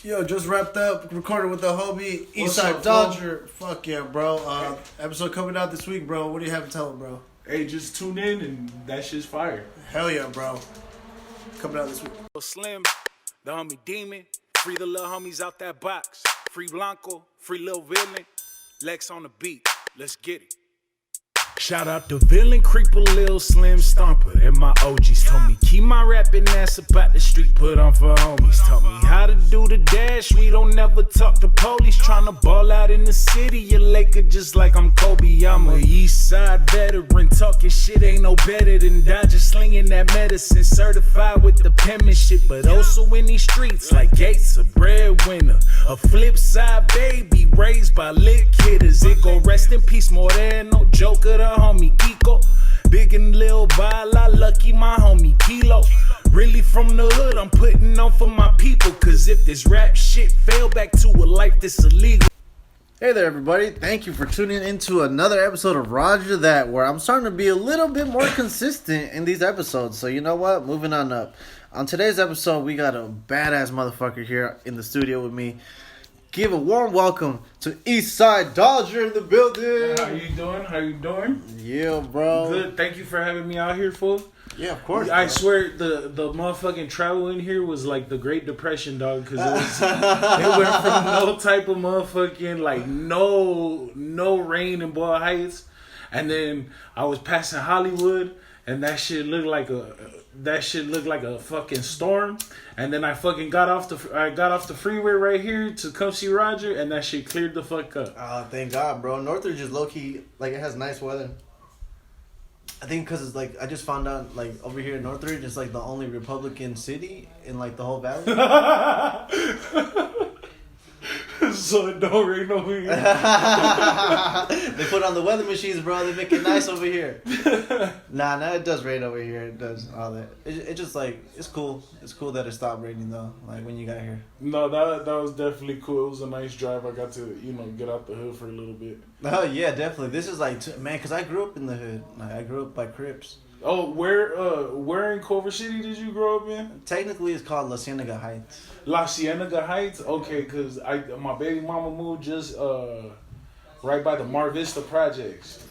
Yo, just wrapped up, recorded with the homie Eastside Dodger. Fuck yeah, bro. Episode coming out this week, bro. What do you have to tell him, bro? Hey, just tune in and that shit's fire. Hell yeah, bro. Coming out this week. Slim, the homie Demon, free the little homies out that box. Free Blanco, free Lil Villain, Lex on the beat. Let's get it. Shout out to Villain, Creeper, Lil Slim, Stomper, and my OGs told me keep my rapping ass about the street, put on for homies. Taught me how to do the dash, we don't never talk to police. Tryna ball out in the city, you Laker just like I'm Kobe. I'm a East Side veteran, talking shit ain't no better than Dodger, slinging that medicine, certified with the penmanship. But also in these streets like Gates, a breadwinner, a flip side baby, raised by lit kidders. It go rest in peace, more than no Joker. The homie Kiko, big and Lil Vala, lucky my homie Kilo. Really from the hood, I'm putting on for my people. Cause if this rap shit fell back to a life that's illegal. Hey there, everybody. Thank you for tuning into another episode of Roger That, where I'm starting to be a little bit more consistent in these episodes. So you know what? Moving on up. On today's episode, we got a badass motherfucker here in the studio with me. Give a warm welcome to Eastside Dodger in the building. How you doing? Yeah, bro. Good. Thank you for having me out here, fool. Yeah, of course. I swear the motherfucking travel in here was like the Great Depression, dog. Cause it went from no type of motherfucking like no rain in Boyle Heights, and then I was passing Hollywood, and that shit looked like a fucking storm. And then I fucking got off the freeway right here to come see Roger, and that shit cleared the fuck up. Oh, thank God, bro. Northridge is low key, like, it has nice weather. I think because it's like, I just found out, like, over here in Northridge, it's like the only Republican city in like the whole valley. So it don't rain over here. They put on the weather machines, bro. They make it nice over here. Nah, it does rain over here. It does all that. It just like, it's cool. It's cool that it stopped raining though. Like when you got here. No, that was definitely cool. It was a nice drive. I got to get out the hood for a little bit. Oh yeah, definitely. This is like man, cause I grew up in the hood. Like I grew up by Crips. Oh, where in Culver City did you grow up in? Technically, it's called La Cienega Heights. La Cienega Heights? Okay, because my baby mama moved just right by the Mar Vista projects.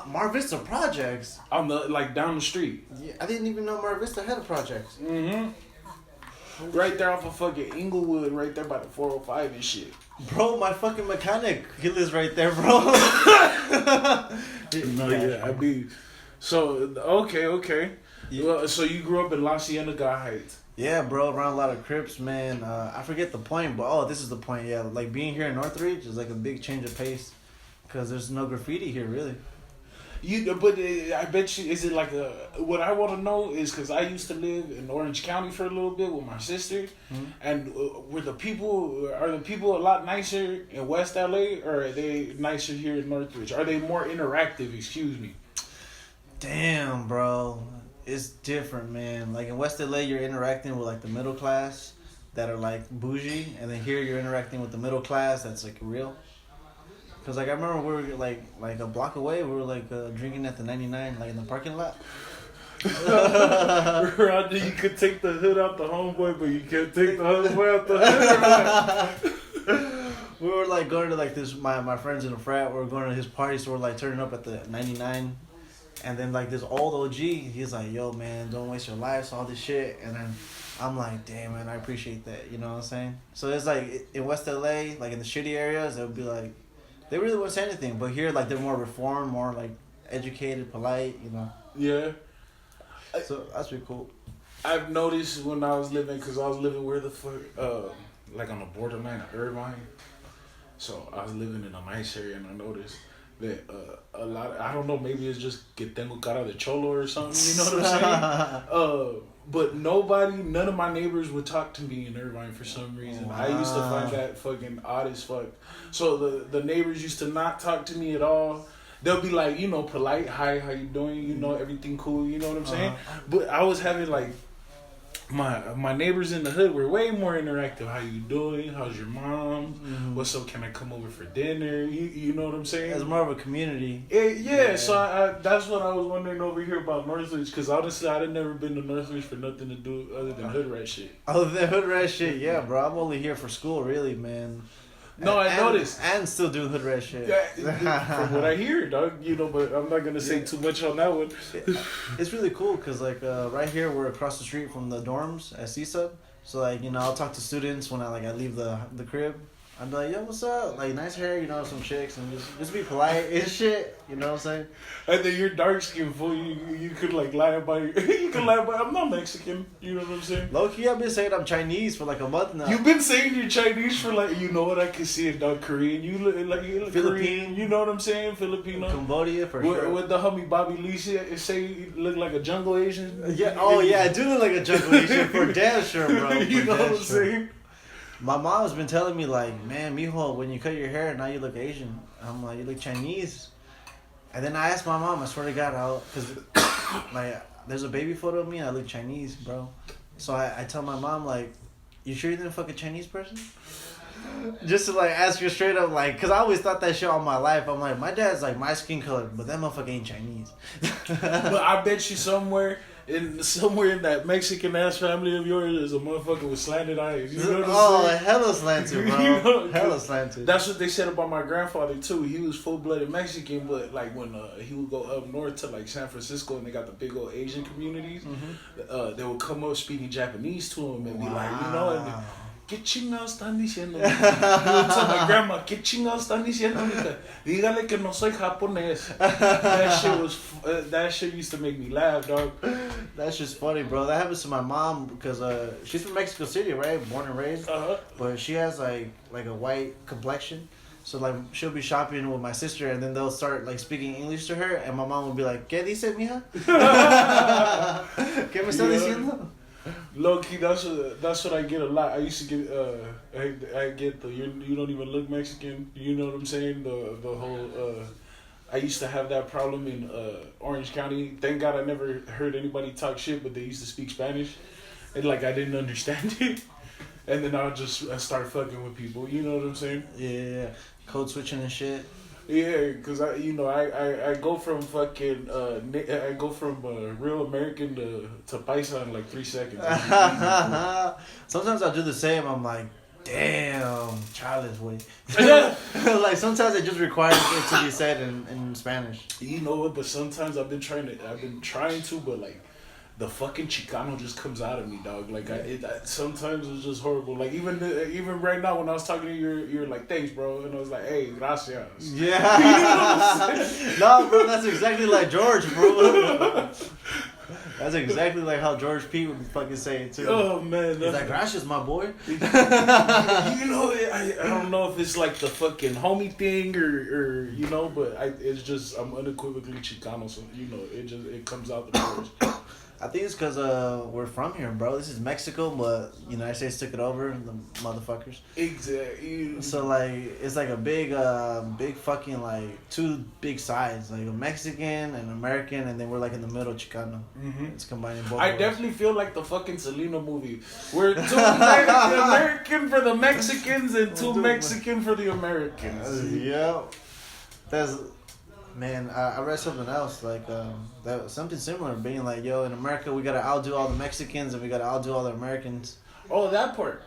Mar Vista projects? On the, like, down the street. Yeah, I didn't even know Mar Vista had a projects. Mm-hmm. Right there off of fucking Inglewood, right there by the 405 and shit. Bro, my fucking mechanic, he lives right there, bro. I be... So, okay. Yeah. Well, so you grew up in La Cienega Heights. Yeah, bro, around a lot of Crips, man. I forget the point, but this is the point, yeah. Like, being here in Northridge is like a big change of pace. Because there's no graffiti here, really. But I bet you, is it like what I want to know is, because I used to live in Orange County for a little bit with my sister, and are the people a lot nicer in West LA, or are they nicer here in Northridge? Are they more interactive, excuse me? Damn, bro. It's different, man. Like in West LA, you're interacting with like the middle class that are like bougie, and then here you're interacting with the middle class that's like real. Cause like I remember we were like a block away, we were like drinking at the 99, like in the parking lot. Roger, you could take the hood out the homeboy, but you can't take the homeboy out the hood. We were like going to like this my friends in the frat. We were going to his party, so we're like turning up at the 99. And then, like, this old OG, he's like, yo, man, don't waste your lives, all this shit. And then I'm like, damn, man, I appreciate that. You know what I'm saying? So it's like, in West LA, like, in the shitty areas, it would be like, they really wouldn't say anything. But here, like, they're more reformed, more, like, educated, polite, you know? Yeah. So that's pretty cool. I've noticed when I was living, because I was living where the fuck, like, on the borderline of Irvine. So I was living in a nice area, and I noticed that a lot of, I don't know, maybe it's just que tengo cara de cholo or something, you know what I'm saying? But none of my neighbors would talk to me in Irvine for some reason. Wow. I used to find that fucking odd as fuck. So the neighbors used to not talk to me at all. They'll be like, polite, hi, how you doing? Everything cool, you know what I'm saying? But I was having like my neighbors in the hood were way more interactive. How you doing? How's your mom? Mm-hmm. What's up? Can I come over for dinner? You know what I'm saying? It's more of a community. Yeah. So I that's what I was wondering over here about Northridge, because honestly I'd never been to Northridge for nothing to do other than hood rat shit. Other than hood rat shit, yeah, bro. I'm only here for school, really, man. No, I noticed. And still doing hood rat shit. From what I hear, dog, but I'm not going to say too much on that one. It's really cool because, like, right here, we're across the street from the dorms at CSUB. So, like, I'll talk to students when I leave the crib. I'm like, yo, what's up? Like, nice hair, some chicks, and just be polite and shit. You know what I'm saying? And then you're dark skinned, fool. You could like lie about I'm not Mexican. You know what I'm saying? Low key, I've been saying I'm Chinese for like a month now. You've been saying you're Chinese for like, what I can see it, dog. Korean. You look Philippine. Korean. You know what I'm saying? Filipino. Cambodia for sure. With the homie Bobby Lee say you look like a jungle Asian. Yeah. Oh yeah, I do look like a jungle Asian for damn sure, bro. You know what I'm saying? My mom's been telling me, like, man, mijo, when you cut your hair, now you look Asian. I'm like, you look Chinese. And then I asked my mom, I swear to God, because, like, there's a baby photo of me and I look Chinese, bro. So I tell my mom, like, you sure you didn't fuck a Chinese person? Just to, like, ask her straight up, like, because I always thought that shit all my life. I'm like, my dad's, like, my skin color, but that motherfucker ain't Chinese. But I bet you somewhere in that Mexican ass family of yours is a motherfucker with slanted eyes. You know what I'm saying? Hella slanted, bro. Hella slanted. That's what they said about my grandfather too. He was full blooded Mexican, but like when he would go up north to like San Francisco and they got the big old Asian communities, they would come up speaking Japanese to him and be like, and ¿qué chingados están diciendo? He would tell my grandma, ¿qué chingados están diciendo? Dígale que no soy japonés. That shit used to make me laugh, dog. That's just funny, bro. That happens to my mom because she's from Mexico City, right? Born and raised. But she has like a white complexion. So like she'll be shopping with my sister and then they'll start like speaking English to her and my mom will be like, ¿Qué dice, mija? ¿Qué me está diciendo? Low key, that's what I get a lot. I used to get I get the you don't even look Mexican. You know what I'm saying? The whole I used to have that problem in Orange County. Thank God I never heard anybody talk shit, but they used to speak Spanish, and like I didn't understand it. And then I start fucking with people. You know what I'm saying? Yeah, code switching and shit. Yeah, cause I go from fucking I go from real American to Paisa in like 3 seconds. Sometimes I do the same. I'm like, damn, childish way. Like sometimes it just requires it to be said in Spanish. You know what? But sometimes I've been trying to, but like. The fucking Chicano just comes out of me, dog. Like sometimes it's just horrible. Like even right now when I was talking to you, you're like, thanks, bro, and I was like, hey, gracias. Yeah. You know what I'm saying? No, bro, that's exactly like George, bro. That's exactly like how George P would fucking say it too. Oh man, he's like, gracias, my boy. I don't know if it's like the fucking homie thing or but it's just I'm unequivocally Chicano, so it comes out the doors. I think it's because we're from here, bro. This is Mexico, but United States took it over, the motherfuckers. Exactly. So, like, it's like a big fucking, like, two big sides. Like, a Mexican and American, and then we're, like, in the middle, Chicano. Mm-hmm. It's combining both. I definitely feel like the fucking Selena movie. We're too American for the Mexicans and too Mexican for the Americans. Yeah. Man, I read something else, like, that something similar, being like, yo, in America, we gotta outdo all the Mexicans and we gotta outdo all the Americans. Oh, that part.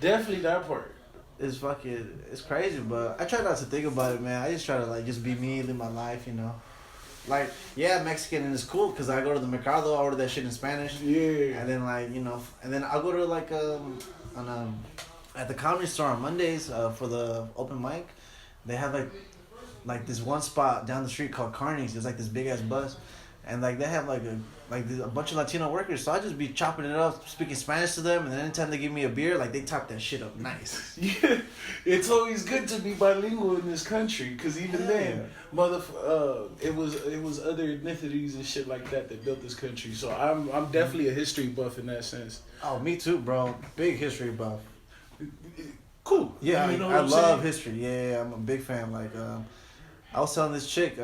Definitely that part. It's crazy, but I try not to think about it, man. I just try to, like, just be me, live my life, Like, yeah, Mexican, and it's cool, because I go to the Mercado, I order that shit in Spanish. Yeah. And then, like, and then I'll go to, like, at the comedy store on Mondays, for the open mic, they have, like this one spot down the street called Carney's. It's like this big ass bus, and like they have like a bunch of Latino workers. So I just be chopping it up, speaking Spanish to them, and then anytime they give me a beer, like they top that shit up nice. Yeah, it's always good to be bilingual in this country, cause even then, it was other ethnicities and shit like that built this country. So I'm definitely a history buff in that sense. Oh, me too, bro. Big history buff. Cool. Yeah, I love history. Yeah, I'm a big fan. Like, I was telling this chick,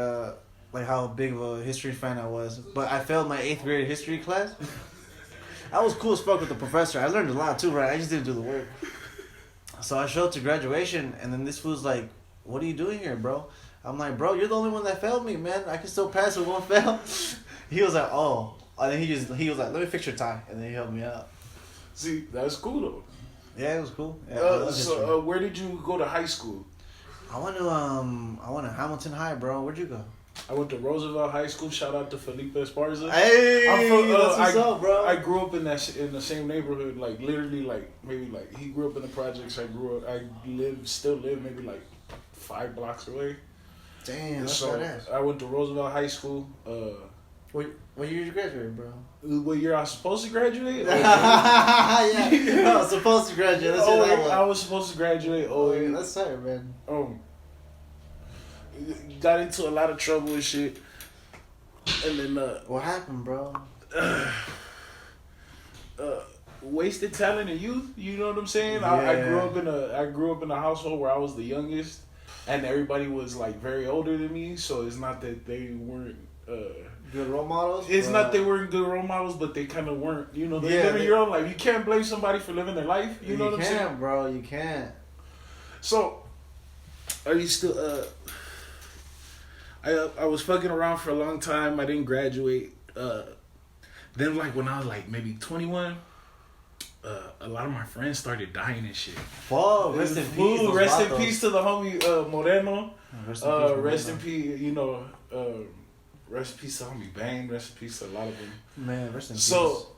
like how big of a history fan I was, but I failed my 8th grade history class. I was cool as fuck with the professor. I learned a lot too, right? I just didn't do the work. So I showed up to graduation, and then this fool's like, "What are you doing here, bro?" I'm like, "Bro, you're the only one that failed me, man. I can still pass with one fail." He was like, "Oh," and then he was like, "Let me fix your tie," and then he helped me out. See, that's cool though. Yeah, it was cool. Yeah, so where did you go to high school? I went to Hamilton High, bro. Where'd you go? I went to Roosevelt High School. Shout out to Felipe Esparza. Hey, I'm from, that's what's up, bro. I grew up in the same neighborhood, like literally, like maybe like he grew up in the projects. I still live maybe like 5 blocks away. Damn, that's so badass. I went to Roosevelt High School. What year did you graduate, bro? What year I was supposed to graduate? Yeah, I was supposed to graduate. Let's say that one. I was supposed to graduate. That's sorry, man. Got into a lot of trouble and shit, and then what happened, bro? Wasted talent and youth. You know what I'm saying? Yeah. I grew up in a household where I was the youngest, and everybody was like very older than me. So it's not that they weren't good role models. It's not they weren't good role models, but they kind of weren't. You know, they living your own life. You can't blame somebody for living their life. You know what I'm saying? You can't, bro. You can't. So, are you still? I was fucking around for a long time. I didn't graduate. Then, like when I was like maybe 21, a lot of my friends started dying and shit. Whoa, rest in peace. Rest in peace to the homie Moreno. Rest in peace. You know, rest in peace to homie Bang. Rest in peace to a lot of them. Man, rest in peace. So,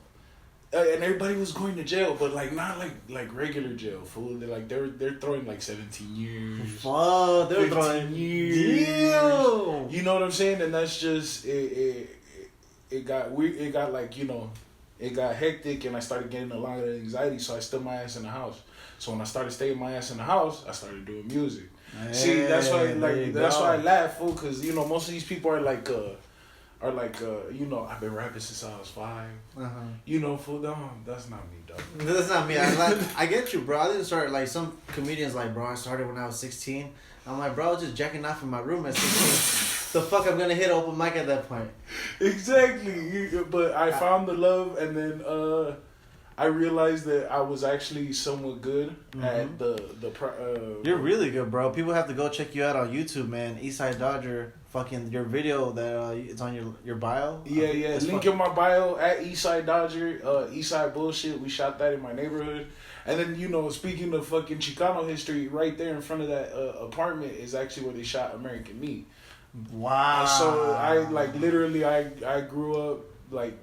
and everybody was going to jail, but like not like regular jail, fool. They're throwing like 17 years. Whoa, they're throwing years. Damn. You know what I'm saying? And that's just it got weird. It got like, you know, it got hectic, and I started getting a lot of anxiety. So I stood my ass in the house. So when I started staying my ass in the house, I started doing music. Hey, See, that's why why I laugh, fool, because you know most of these people are like you know, I've been rapping since I was 5. You know, fool, that's not me, dog. That's not me. I get you, bro. I didn't start like some comedians like, bro, I started when I was 16. I'm like, bro, I was just jacking off in my room at 16. The fuck I'm gonna hit an open mic at that point. Exactly. But I found the love, and then I realized that I was actually somewhat good at the You're really good, bro. People have to go check you out on YouTube, man. Eastside Dodger, fucking your video that it's on your bio. Yeah. Link in my bio at Eastside Dodger, Eastside Bullshit. We shot that in my neighborhood. And then, you know, speaking of fucking Chicano history, right there in front of that apartment is actually where they shot American Me. Wow. So I like literally I grew up like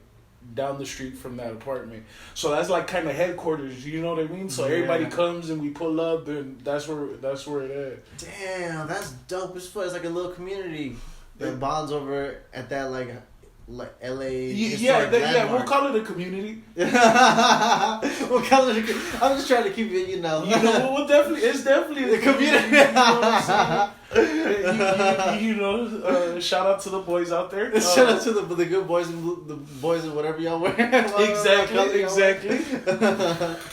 down the street from that apartment. So that's like kind of headquarters, you know what I mean? So everybody comes and we pull up, and that's where it is. Damn, that's dope as fuck. It's like a little community that bonds over at that like LA. Yeah, we'll call it a community. We'll call it I'm just trying to keep it, you know. It's definitely the community. You know what I'm saying? You know, shout out to the boys out there. Shout out to the good boys and the boys and whatever y'all wear. Exactly.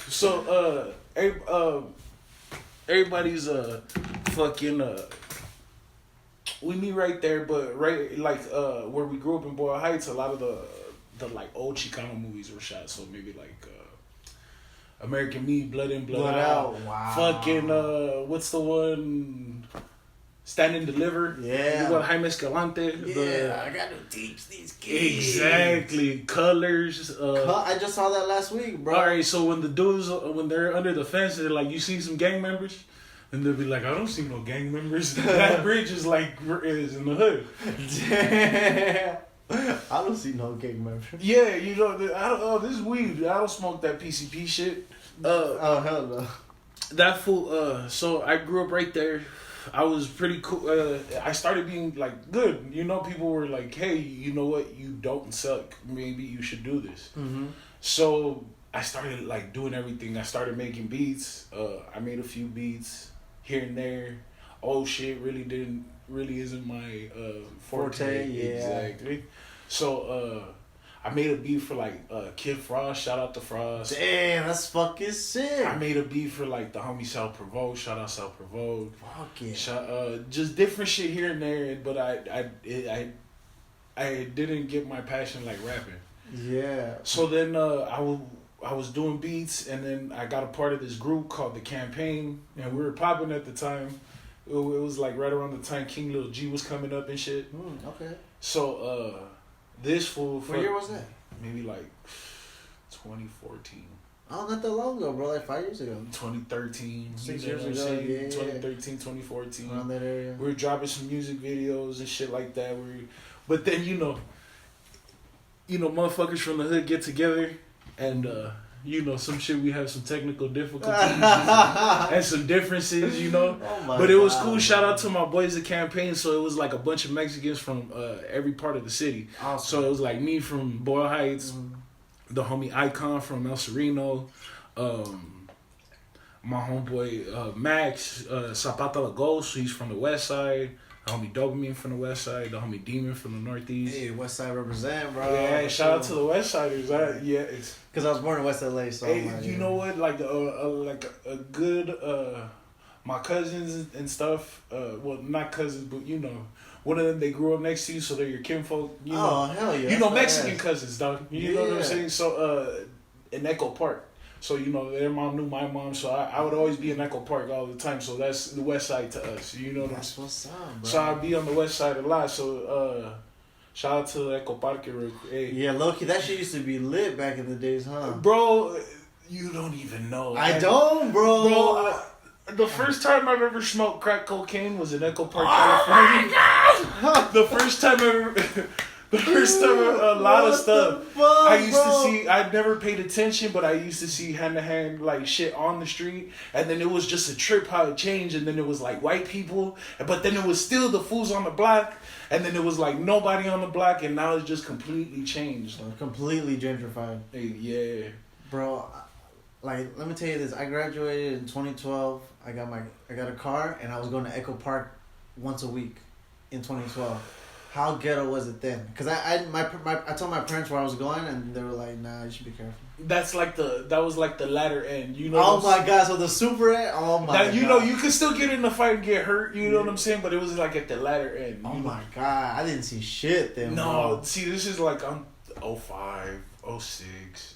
So everybody's fucking we meet right there, but right like where we grew up in Boyle Heights, a lot of the like old Chicano movies were shot. So maybe like American Me, Blood In, Blood Out. Wow. Fucking what's the one? Stand and Deliver. Yeah. You got Jaime Escalante. I got to teach these kids. Exactly. Colors. I just saw that last week, bro. Alright, so when the dudes, when they're under the fence, they're like, you see some gang members? And they'll be like, I don't see no gang members. That bridge is like, is in the hood. Damn. I don't see no gang members. Yeah, you know, this is weed. I don't smoke that PCP shit. Oh, hell no. That fool, so I grew up right there. I was pretty cool. I started being like good. You know, people were like, "Hey, you know what? You don't suck. Maybe you should do this." Mm-hmm. So I started like doing everything. I started making beats. I made a few beats here and there. Oh shit, really isn't my forte. Yeah. Exactly. So I made a beat for like Kid Frost. Shout out to Frost. Damn, that's fucking sick. I made a beat for like the homie South Provoke. Shout out South Provoke. Fuck yeah. Just different shit here and there, but I didn't get my passion like rapping. Yeah. So then I was doing beats, and then I got a part of this group called The Campaign, and we were popping at the time. It was like right around the time King Lil G was coming up and shit. Okay. So this fool... What year was that? Maybe like 2014. Oh, not that long ago, bro. Like 5 years ago. 2013. 6 you know years what I'm ago, saying? yeah. 2013, 2014. Around that area. We were dropping some music videos and shit like that. But then, you know, motherfuckers from the hood get together and, some shit, we have some technical difficulties and some differences, Oh but it was cool. Shout out to my boys at Campaign. So it was like a bunch of Mexicans from every part of the city. Awesome. So it was like me from Boyle Heights, the homie Icon from El Sereno, my homeboy Max, Zapata Lagos, he's from the west side. The homie Dopamine from the west side. The homie Demon from the northeast. Hey, west side represent, bro. Yeah, shout out to the west siders. Because I was born in West LA, so hey, you know what? Like a good my cousins and stuff. Well, not cousins, but one of them, they grew up next to you, so they're your kinfolk. Oh, hell yeah. Mexican cousins, dog. You know what I'm saying? So in Echo Park. So, their mom knew my mom, so I would always be in Echo Park all the time. So that's the west side to us. You know what I'm saying? What's up, bro? So I'd be on the west side a lot. So shout out to Echo Park real quick. Hey. Yeah, low-key, that shit used to be lit back in the days, huh? Bro, you don't even know. I don't, bro. Bro, the first time I've ever smoked crack cocaine was in Echo Park, California. The first time a lot of stuff. I used to see, I never paid attention, but I used to see hand-to-hand like shit on the street, and then it was just a trip how it changed, and then it was like white people, but then it was still the fools on the block, and then it was like nobody on the block, and now it's just completely changed. Completely gentrified. Hey, yeah. Bro, like, let me tell you this. I graduated in 2012. I got a car, and I was going to Echo Park once a week in 2012. How ghetto was it then? Because I told my parents where I was going, and they were like, "Nah, you should be careful." That was like the latter end, Oh my god! So the super end. Oh my god! You could still get in the fight and get hurt. You know what I'm saying? But it was like at the latter end. Oh my god! I didn't see shit then. No, bro. See, this is like I'm 05, 06.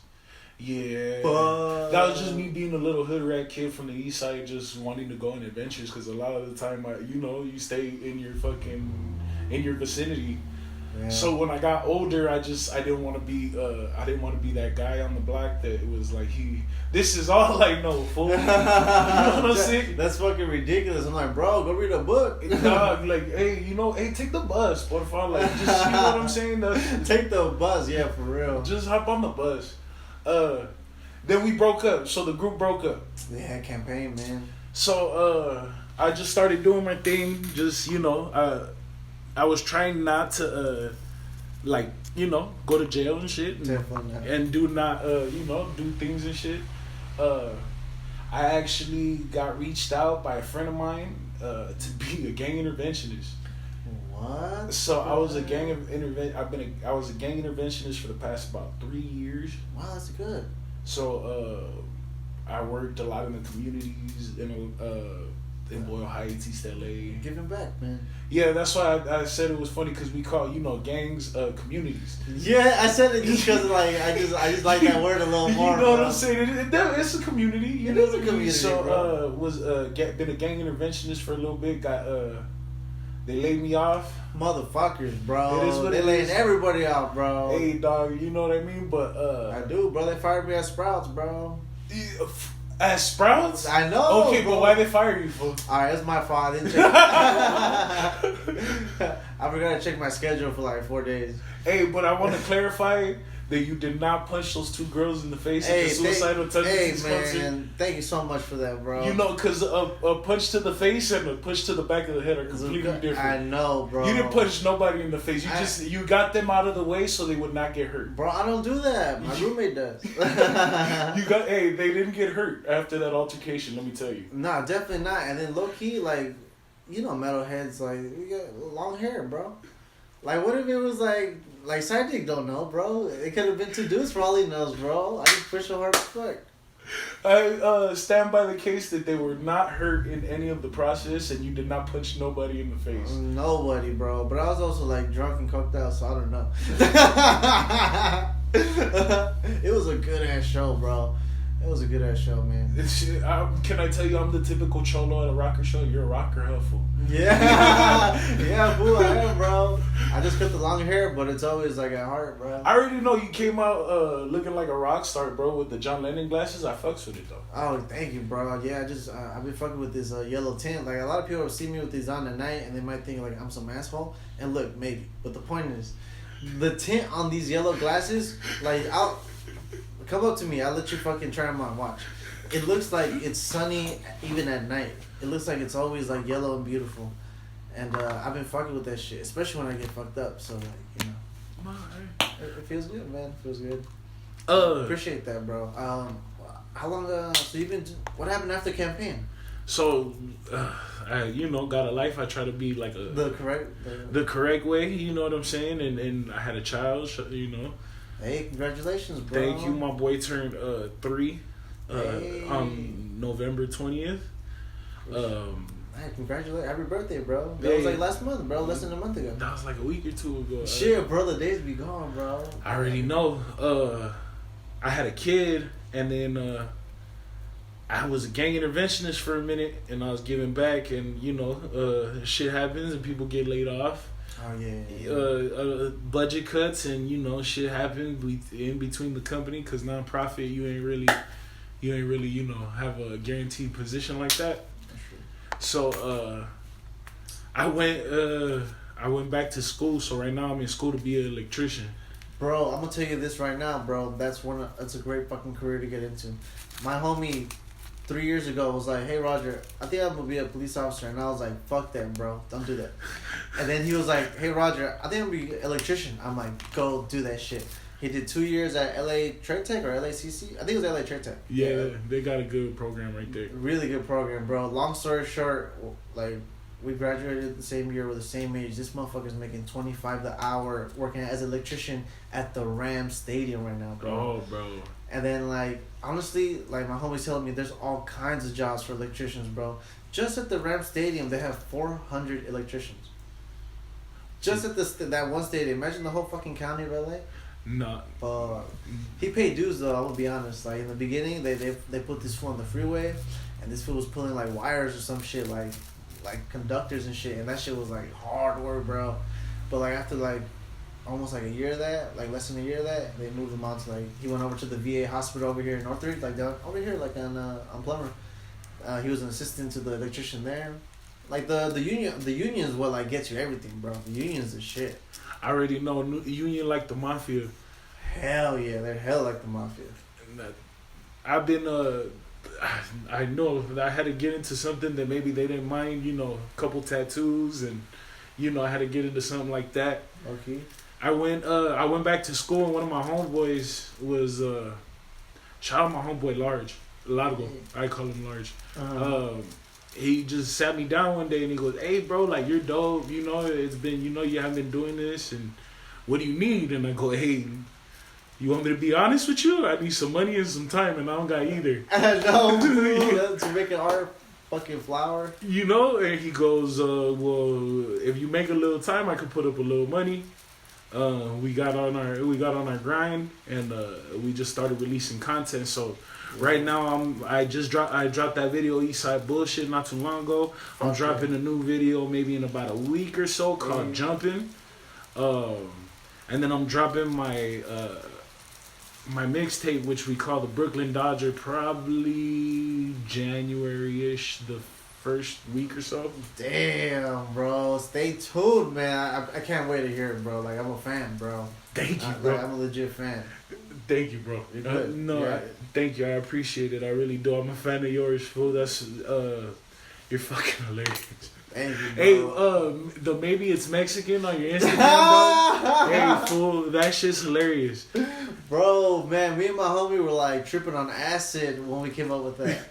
Yeah, but that was just me being a little hood rat kid from the east side, just wanting to go on adventures. Because a lot of the time, you stay in your vicinity. Yeah. So when I got older, I didn't want to be that guy on the block that it was like this is all I know, fool. You know what I'm saying? That's fucking ridiculous. I'm like, bro, go read a book. Dog, like, hey, take the bus, por favor. Like, just, you know what I'm saying? Take the bus, yeah, for real. Just hop on the bus. Then we broke up, so the group broke up. Yeah, Campaign, man. So I just started doing my thing. Just I was trying not to go to jail and shit, and do things and shit. I actually got reached out by a friend of mine to be a gang interventionist. What? So I was a gang I was a gang interventionist for the past about 3 years. Wow, that's good. So I worked a lot in the communities in Boyle Heights, East LA. Giving back, man. Yeah, that's why I said it was funny because we call gangs communities. Yeah, I said it just because I just like that word a little more. You know what I'm saying? It's a community. It is a community. So been a gang interventionist for a little bit. They laid me off. Motherfuckers, bro. It is what they laying everybody out, bro. Hey, dog, you know what I mean? But I do, bro. They fired me at Sprouts, bro. At Sprouts? I know. Okay, bro. but why they fire you for? Alright, that's my fault. I didn't check. I forgot to check my schedule for like 4 days. Hey, but I want to clarify that you did not punch those 2 girls in the face at the suicidal tendencies concert. Hey, man. Thank you so much for that, bro. Because a punch to the face and a push to the back of the head are completely different. I know, bro. You didn't punch nobody in the face. You got them out of the way so they would not get hurt. Bro, I don't do that. My roommate does. They didn't get hurt after that altercation, let me tell you. Nah, definitely not. And then low key, like, metalheads, like, we got long hair, bro. Like, what if it was like Side Dick don't know, bro. It could have been 2 dudes for all he knows, bro. I just push so hard as fuck. I stand by the case that they were not hurt in any of the process, and you did not punch nobody in the face. Nobody, bro. But I was also like drunk and coked out, so I don't know. It was a good ass show, bro. It was a good ass show, man. Can I tell you, I'm the typical cholo at a rocker show. You're a rocker, helpful. Yeah, yeah, boo, I am, bro. I just cut the long hair, but it's always like at heart, bro. I already know you came out looking like a rock star, bro, with the John Lennon glasses. I fucks with it though. Oh, thank you, bro. Yeah, I've been fucking with this yellow tint. Like a lot of people see me with these on at night, and they might think like I'm some asshole. And look, maybe, but the point is, the tint on these yellow glasses, like I'll come up to me. I'll let you fucking try them on. Watch. It looks like it's sunny even at night. It looks like it's always like yellow and beautiful. And I've been fucking with that shit, especially when I get fucked up. So like, you know, it feels good, man. It feels good. Appreciate that, bro. How long? So you've been? What happened after campaign? So, I got a life. I try to be like the correct way. You know what I'm saying? And I had a child. You know. Hey, congratulations, bro. Thank you. My boy turned 3 on November 20th. Hey, congratulations. Happy birthday, bro. That was like last month, bro. Less than a month ago. That was like a week or two ago. Shit, bro. The days be gone, bro. I already know. I had a kid, and then I was a gang interventionist for a minute, and I was giving back, and shit happens, and people get laid off. Oh yeah. Budget cuts, and shit happened in between the company, because nonprofit, you ain't really have a guaranteed position like that. So I went back to school. So right now I'm in school to be an electrician. Bro, I'm gonna tell you this right now, bro. That's a great fucking career to get into. My homie 3 years ago was like, "Hey Roger, I think I'm gonna be a police officer," and I was like, "Fuck that, bro. Don't do that." And then he was like, "Hey Roger, I think I'm gonna be an electrician." I'm like, "Go do that shit." He did 2 years at LA Trade Tech or LACC. I think it was LA Trade Tech. Yeah, they got a good program right there. Really good program, bro. Long story short, like we graduated the same year. We're the same age. This motherfucker's making $25 the hour working as an electrician at the Rams Stadium right now, bro. Oh, bro. And then like honestly, like my homie's telling me, there's all kinds of jobs for electricians, bro. Just at the Rams Stadium, they have 400 electricians. Just at that one stadium. Imagine the whole fucking county of LA. No. He paid dues though. I'm gonna be honest. Like in the beginning, they put this fool on the freeway, and this fool was pulling like wires or some shit, like conductors and shit, and that shit was like hard work, bro. But like after like almost like a year of that, like less than a year of that, they moved him on to like he went over to the VA hospital over here in Northridge, like down over here, like on Plummer. He was an assistant to the electrician there. Like the union is what like gets you everything, bro. The union's the shit. I already know union like the mafia. Hell yeah, they're hell like the mafia. I've been I know that I had to get into something that maybe they didn't mind, a couple tattoos, and I had to get into something like that. Okay. I went back to school, and one of my homeboys was shout out my homeboy Largo. I call him Large. He just sat me down one day and he goes, "Hey bro, like you're dope, it's been, you haven't been doing this, and what do you need?" And I go, "Hey, you want me to be honest with you? I need some money and some time, and I don't got either." No, to make an art fucking flower. And he goes, "Well, if you make a little time, I could put up a little money." We got on our grind, and we just started releasing content. So right now I dropped that video Eastside Bullshit not too long ago. I'm dropping a new video maybe in about a week or so called Jumping. And then I'm dropping my my mixtape, which we call the Brooklyn Dodger, probably January-ish, the first week or so. Damn, bro. Stay tuned, man. I can't wait to hear it, bro. Like, I'm a fan, bro. Thank you, bro. I'm a legit fan. Thank you, bro. Thank you. I appreciate it. I really do. I'm a fan of yours, fool. That's, you're fucking hilarious. Thank you, bro. Hey, the maybe it's Mexican on your Instagram, dog. Hey, fool. That shit's hilarious. Bro, man, me and my homie were, like, tripping on acid when we came up with that.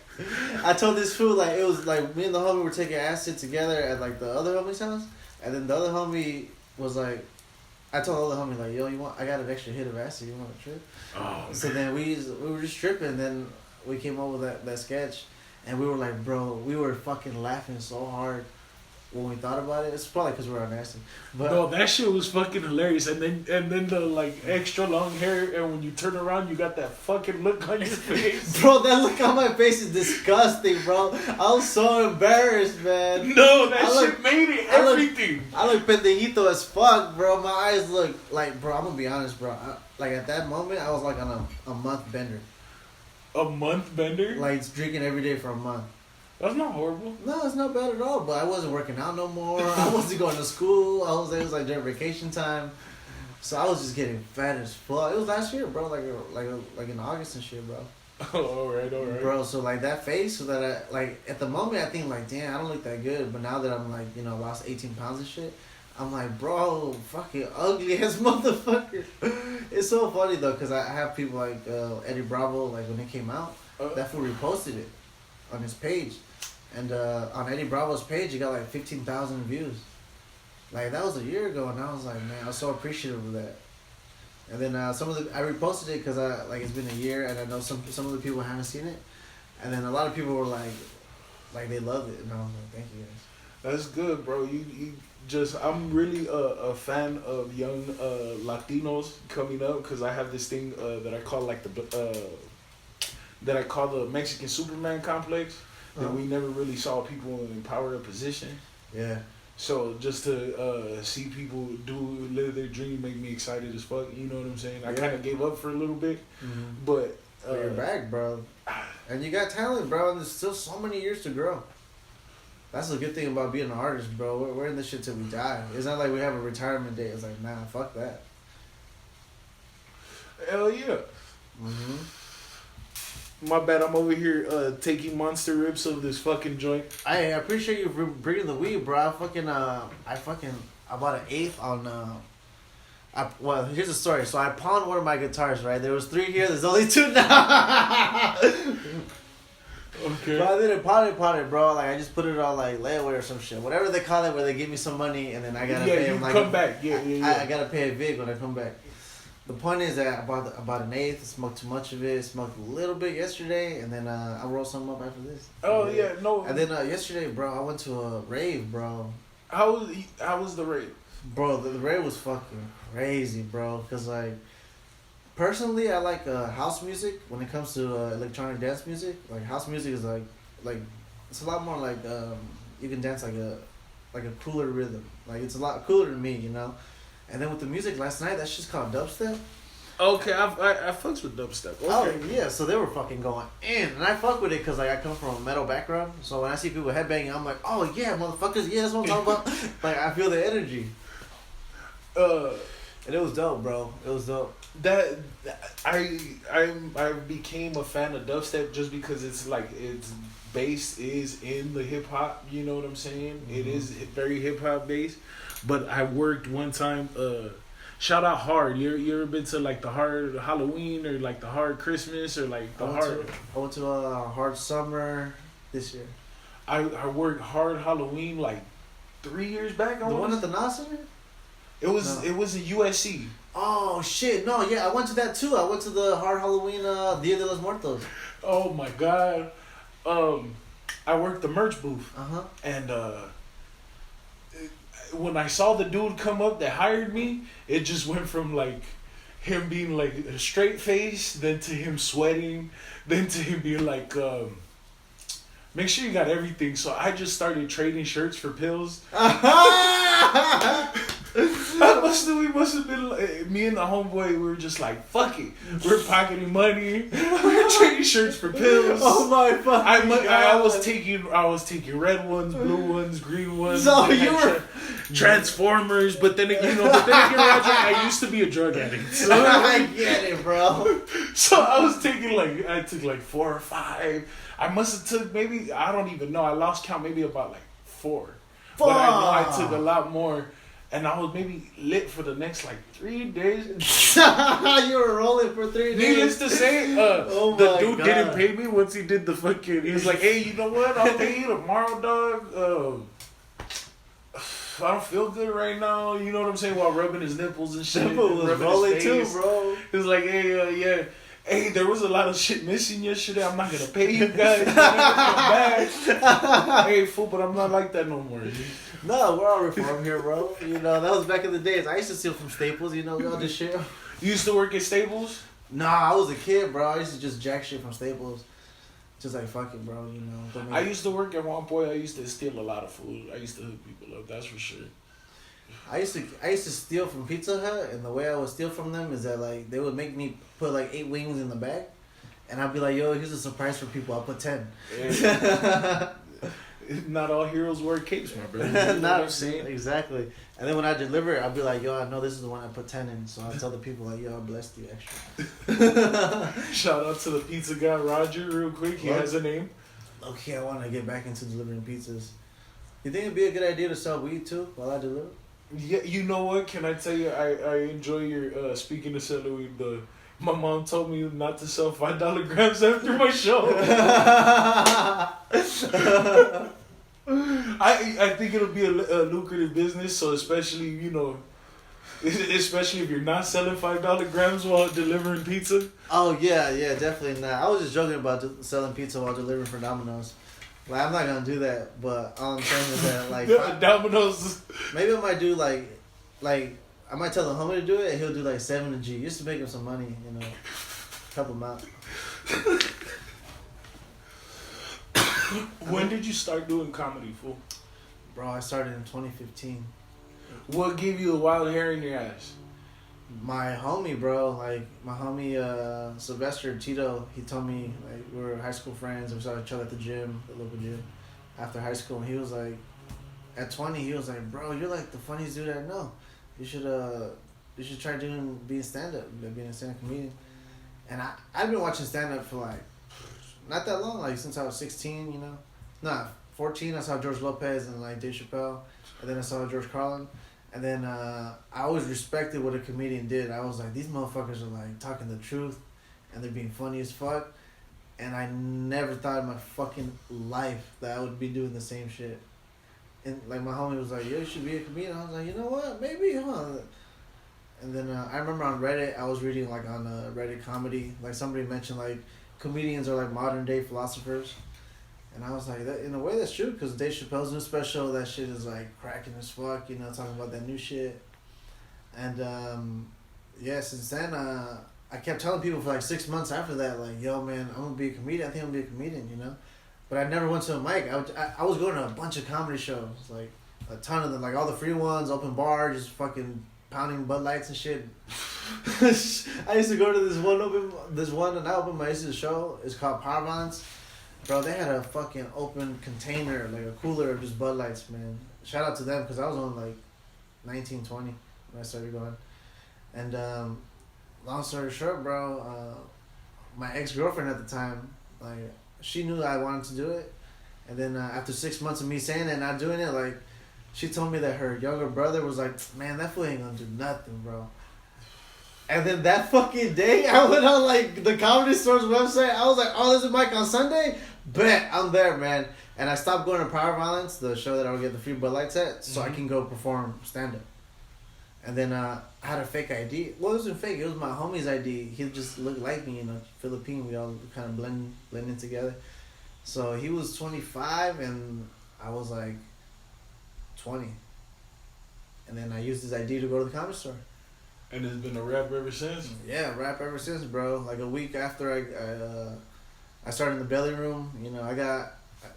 I told this fool, like, it was, like, me and the homie were taking acid together at, like, the other homie's house. And then the other homie was, like, I told the other homie, like, "Yo, I got an extra hit of acid. You want a trip?" Oh, so then we were just tripping. Then we came up with that sketch. And we were like, bro, we were fucking laughing so hard. when we thought about it. It's probably because we're on acid. But No, that shit was fucking hilarious. And then the like extra long hair, and when you turn around, you got that fucking look on your face. bro, that look on my face is disgusting, bro. I was so embarrassed, man. No, that I shit made it everything. I look pendejito as fuck, bro. My eyes look like, bro, I'm gonna be honest, bro. Like at that moment, I was like on a month bender. A month bender? Like drinking every day for a month. That's not horrible. No, it's not bad at all. But I wasn't working out no more. I wasn't going to school. It was like during vacation time, so I was just getting fat as fuck. It was last year, bro. Like in August and shit, bro. Oh, all right. Bro, so like that face, so that I like at the moment I think like, damn, I don't look that good. But now that I'm like, you know, lost 18 pounds and shit, I'm like, bro, fucking ugly ass motherfucker. It's so funny though, cause I have people like Eddie Bravo, like when it came out, that fool reposted it on his page, and on Eddie Bravo's page, it got like 15,000 views. Like that was a year ago, and I was like, man, I was so appreciative of that. And then I reposted it because it's been a year, and I know some of the people haven't seen it, and then a lot of people were like they loved it, and I was like, thank you guys. That's good, bro. You just, I'm really a fan of young Latinos coming up, because I have this thing that I call like the Mexican Superman complex, that we never really saw people in power of position. Yeah. So just to see people live their dream make me excited as fuck. You know what I'm saying? I kind of gave up for a little bit, but you're back, bro, and you got talent, bro. And there's still so many years to grow. That's the good thing about being an artist, bro. We're in this shit till we die. It's not like we have a retirement date. It's like, nah, fuck that. Hell yeah. My bad, I'm over here taking monster rips of this fucking joint. I appreciate you for bringing the weed, bro. I bought an eighth on. Well, here's the story. So I pawned one of my guitars, right? There was 3 here. There's only 2 now. Okay. But I didn't pawn it, bro. Like I just put it on like layaway or some shit, whatever they call it, where they give me some money and then I gotta pay them. Yeah, you come back. Yeah. I gotta pay a vig when I come back. The point is that I bought an eighth. I smoked too much of it. Smoked a little bit yesterday, and then I rolled some up after this. Oh yeah, no. And then yesterday, bro, I went to a rave, bro. How was the rave? Bro, the rave was fucking crazy, bro. Cause like, personally, I like house music when it comes to electronic dance music. Like house music is like it's a lot more like you can dance like a cooler rhythm. Like it's a lot cooler to me, you know. And then with the music last night, that shit's called dubstep. Okay, I fucks with dubstep. Okay. Oh yeah, so they were fucking going in, and I fuck with it because like I come from a metal background. So when I see people headbanging, I'm like, oh yeah, motherfuckers, yeah, that's what I'm talking about. Like I feel the energy. And it was dope, bro. It was dope. That I became a fan of dubstep just because it's like its base is in the hip hop. You know what I'm saying? Mm-hmm. It is very hip hop based. But I worked one time. Shout out Hard. You ever been to like the Hard Halloween or like the Hard Christmas or like the Hard? I went to a Hard Summer this year. I worked Hard Halloween like 3 years back. The one at the Nas Center? It was in USC. Oh shit! No, yeah, I went to that too. I went to the Hard Halloween Dia de los Muertos. Oh my god! I worked the merch booth. And when I saw the dude come up that hired me, it just went from like him being like a straight face, then to him sweating, then to him being like, make sure you got everything. So I just started trading shirts for pills. We must have been like, me and the homeboy. We were just like, fuck it. We're pocketing money. We're trading shirts for pills. Oh my fuck! I was taking red ones, blue ones, green ones. So you were Transformers, but then again, Roger, I used to be a drug addict. So I get it, bro. So I took like 4 or 5. I must have took maybe, I don't even know. I lost count, maybe about like 4. But I know I took a lot more. And I was maybe lit for the next like 3 days. You were rolling for 3 days. Needless to say, the dude didn't pay me once he did the fucking. He was like, "Hey, you know what? I'll pay you tomorrow, dog. I don't feel good right now." You know what I'm saying? While rubbing his nipples and shit. Nipple was rolling too, bro. He was like, "Hey, yeah." Hey, there was a lot of shit missing yesterday. I'm not gonna pay you guys. Hey, fool, but I'm not like that no more. No, we're all reformed here, bro. You know, that was back in the days. I used to steal from Staples, you know, we all just shit. You used to work at Staples? Nah, I was a kid, bro. I used to just jack shit from Staples. Just like, fuck it, bro, you know. I used to work at one point. I used to steal a lot of food. I used to hook people up, that's for sure. I used to steal from Pizza Hut, and the way I would steal from them is that, like, they would make me put, like, 8 wings in the bag, and I'd be like, yo, here's a surprise for people. I'll put 10. Yeah. Not all heroes wear capes, my brother. You know what I'm saying? Exactly. And then when I deliver it, I'll be like, yo, I know this is the one I put 10 in, so I'll tell the people, like, yo, I blessed you extra. Shout out to the pizza guy, Roger, real quick. He has a name. Okay, I want to get back into delivering pizzas. You think it'd be a good idea to sell weed, too, while I deliver? Yeah, you know what? Can I tell you, I enjoy your, speaking of selling weed, my mom told me not to sell $5 grams after my show. I think it'll be a lucrative business, so especially, you know, especially if you're not selling $5 grams while delivering pizza. Oh, yeah, definitely not. I was just joking about selling pizza while delivering for Domino's. Like, I'm not gonna do that, but all I'm saying is that, like, Domino's. Maybe I might do like I might tell the homie to do it, and he'll do like 7 to G, just to make him some money, you know, help him out. When did you start doing comedy, fool? Bro, I started in 2015. What gave you the wild hair in your ass? My homie, bro, like my homie Sylvester Tito, he told me, like, we were high school friends and we saw each other at the gym, the local gym, after high school, and he was like, at 20, he was like, bro, you're like the funniest dude I know. You should try being stand-up, being a stand-up comedian. And I've been watching stand-up for like, not that long, like since I was 16, you know. Nah, 14, I saw George Lopez and like Dave Chappelle, and then I saw George Carlin. And then I always respected what a comedian did. I was like, these motherfuckers are like talking the truth, and they're being funny as fuck. And I never thought in my fucking life that I would be doing the same shit. And like my homie was like, yo, you should be a comedian. I was like, you know what, maybe, huh? And then I remember on Reddit, I was reading like on Reddit comedy, like somebody mentioned like comedians are like modern day philosophers. And I was like, that, in a way, that's true, because Dave Chappelle's new special, that shit is, like, cracking as fuck, you know, talking about that new shit. And, yeah, since then, I kept telling people for, like, 6 months after that, like, yo, man, I'm going to be a comedian. I think I'm going to be a comedian, you know? But I never went to a mic. I was going to a bunch of comedy shows, like, a ton of them, like, all the free ones, open bar, just fucking pounding Bud Lights and shit. I used to go to this one, and I opened my show. It's called Power Violence. Bro, they had a fucking open container, like a cooler of just Bud Lights, man. Shout out to them, because I was on like 19, 20 when I started going. And long story short, bro, my ex-girlfriend at the time, like, she knew I wanted to do it. And then after 6 months of me saying it and not doing it, like, she told me that her younger brother was like, man, that fool ain't gonna do nothing, bro. And then that fucking day, I went on, like, the Comedy Store's website. I was like, oh, there's a mic on Sunday? Bet, I'm there, man. And I stopped going to Power Violence, the show that I would get the free Bud Lights at, so I can go perform stand-up. And then I had a fake ID. Well, it wasn't fake. It was my homie's ID. He just looked like me, you know, Philippine. We all kind of blend in together. So he was 25, and I was, like, 20. And then I used his ID to go to the Comedy Store. And it's been a rap ever since? Yeah, rap ever since, bro. Like a week after I started in the belly room, you know,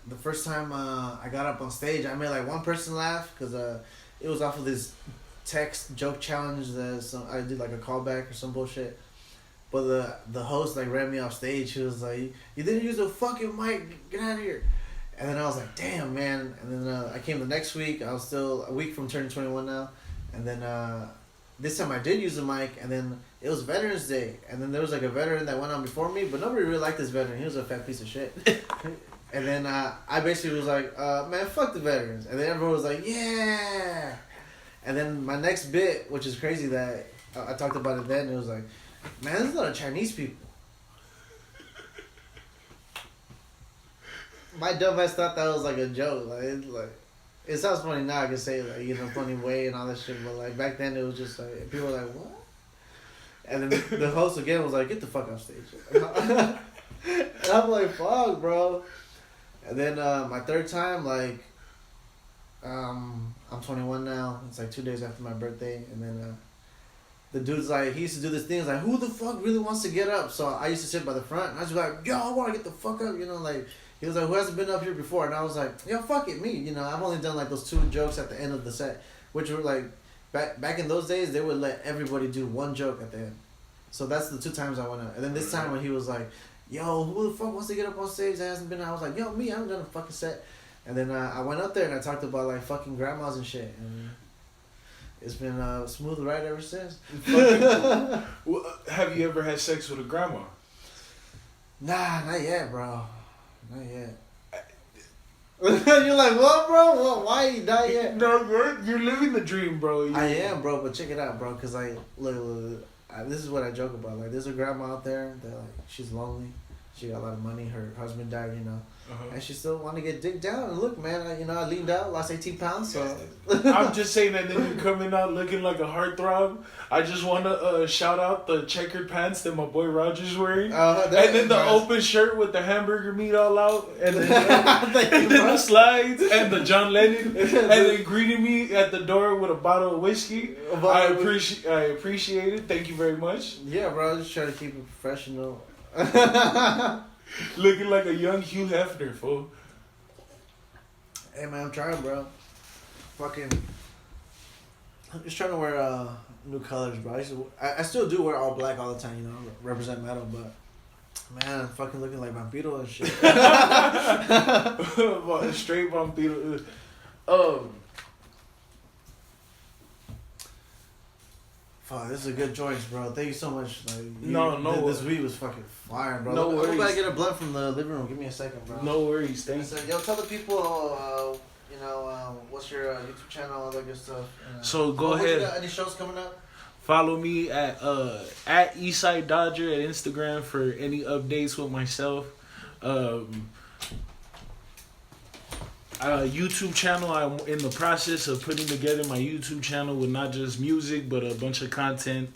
the first time I got up on stage, I made like one person laugh, because it was off of this text joke challenge that I did like a callback or some bullshit. But the host like ran me off stage. He was like, you didn't use a fucking mic, get out of here. And then I was like, damn, man. And then I came the next week. I was still a week from turning 21 now. And then this time I did use a mic, and then it was Veterans Day, and then there was like a veteran that went on before me, but nobody really liked this veteran. He was a fat piece of shit. And then I basically was like, man, fuck the veterans. And then everyone was like, yeah. And then my next bit, which is crazy that I talked about it then, it was like, man, there's a lot of Chinese people. My dumb ass thought that was like a joke. It sounds funny now, I can say it like, in a funny way and all that shit, but like back then it was just like, people were like, what? And then the host again was like, get the fuck off stage. And I'm like, fuck, bro. And then my third time, like, I'm 21 now. It's like 2 days after my birthday. And then the dude's like, he used to do this thing. He's like, who the fuck really wants to get up? So I used to sit by the front. And I was like, yo, I want to get the fuck up. You know, like, he was like, who hasn't been up here before? And I was like, yo, fuck it, me. You know, I've only done like those 2 jokes at the end of the set. Which were like, back in those days, they would let everybody do 1 joke at the end. So that's the 2 times I went up. And then this time when he was like, yo, who the fuck wants to get up on stage that hasn't been? I was like, yo, me, I haven't done a fucking set. And then I went up there and I talked about like fucking grandmas and shit. And it's been a smooth ride ever since. Have you ever had sex with a grandma? Nah, not yet, bro. Not yet. You're like, what, bro? What? Why you not yet? No, you're living the dream, bro. I am, bro. But check it out, bro. Cause like, look, this is what I joke about. Like, there's a grandma out there that like she's lonely. She got a lot of money. Her husband died, you know. And she still want to get digged down. And look, man, I leaned out, lost 18 pounds, so... I'm just saying that then you're coming out looking like a heartthrob. I just want to shout out the checkered pants that my boy Roger's wearing. And then the open shirt with the hamburger meat all out. And then, the slides and the John Lennon. And then greeting me at the door with a bottle of whiskey. I appreciate it. Thank you very much. Yeah, bro, just trying to keep it professional. Looking like a young Hugh Hefner, fool. Hey, man, I'm trying, bro. I'm just trying to wear new colors, bro. I still do wear all black all the time, you know, represent metal, but man, I'm fucking looking like Vampiro and shit. Straight Vampiro. Fuck, this is a good choice, bro. Thank you so much. Like, this weed was fucking fire, bro. No worries. I'm about to get a blunt from the living room. Give me a second, bro. No worries, thanks. Yo, tell the people, what's your YouTube channel, all that good stuff. So go ahead. You got any shows coming up? Follow me at Eastside Dodger at Instagram for any updates with myself. YouTube channel. I'm in the process of putting together my YouTube channel with not just music but a bunch of content,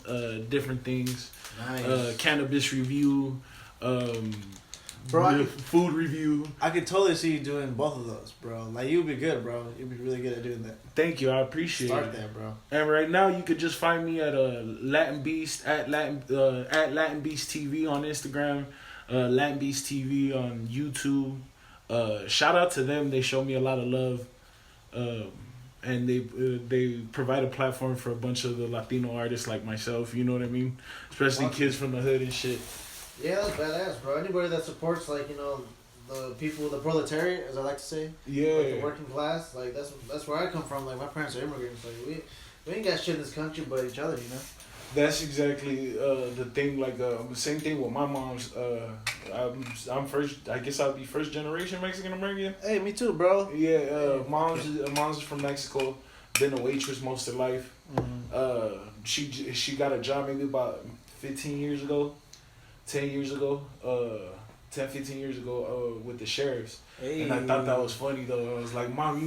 different things. Nice. Cannabis review, bro, food review. I could totally see you doing both of those, bro. Like, you'd be good, bro. You'd be really good at doing that. Thank you, I appreciate it. Start that, bro. And right now you could just find me at Latin Beast at Latin Beast TV on Instagram, Latin Beast TV on YouTube. Shout out to them. They show me a lot of love, and they provide a platform for a bunch of the Latino artists like myself. You know what I mean? Especially kids from the hood and shit. Yeah, that's badass, bro. Anybody that supports, like, you know, the people, the proletariat, as I like to say. Yeah. Like the working class. Like, that's where I come from. Like, my parents are immigrants. Like, we ain't got shit in this country but each other, you know? That's exactly the thing. Like, same thing with my mom's. I'm first. I guess I'll be first generation Mexican American. Hey, me too, bro. Yeah, mom's is from Mexico. Been a waitress most of her life. Mm-hmm. She got a job maybe about 15 years ago, 10 years ago, 15 years ago with the sheriffs. Hey. And I thought that was funny though. I was like, Mom,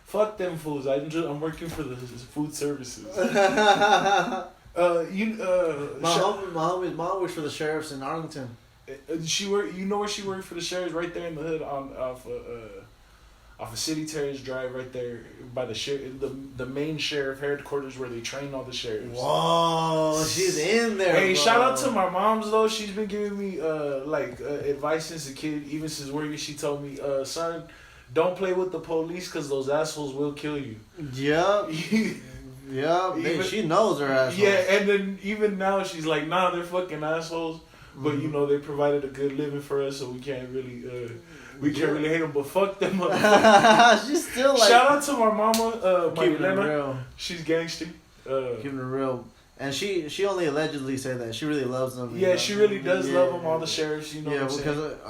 fuck them fools. I'm working for the food services. My mom works for the sheriffs in Arlington. She worked. You know where she worked for the sheriffs? Right there in the hood, off of City Terrace Drive, right there by the main sheriff headquarters where they train all the sheriffs. Whoa, she's in there. Hey, bro. Shout out to my mom's though. She's been giving me advice since a kid. Even since working, she told me, son, don't play with the police because those assholes will kill you. Yep. Yep. She knows her assholes. Yeah, and then even now she's like, nah, they're fucking assholes. But you know they provided a good living for us, so we can't really hate them. But fuck them motherfuckers. She's still like. Shout out to my mama, keeping it real. She's gangster. Keeping it real. And she only allegedly said that. She really loves them. Yeah, she really does love them, all the sheriffs, you know what I'm saying? Because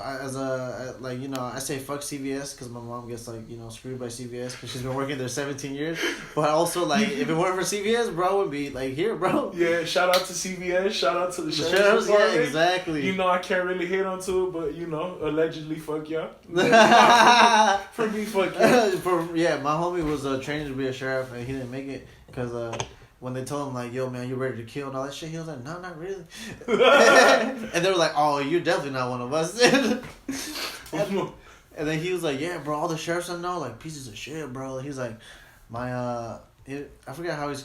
I say fuck CVS because my mom gets, like, you know, screwed by CVS because she's been working there 17 years. But also, like, if it weren't for CVS, bro, would be, like, here, bro. Yeah, shout out to CVS, shout out to the sheriffs. Yeah, exactly. You know, I can't really hate onto it, but, you know, allegedly, fuck y'all. For me, fuck y'all. My homie was training to be a sheriff and he didn't make it because when they told him like, "Yo, man, you ready to kill?" and all that shit, he was like, "No, not really." And they were like, "Oh, you're definitely not one of us." And then he was like, "Yeah, bro, all the sheriffs I know, like, pieces of shit, bro." He's like, I forget how his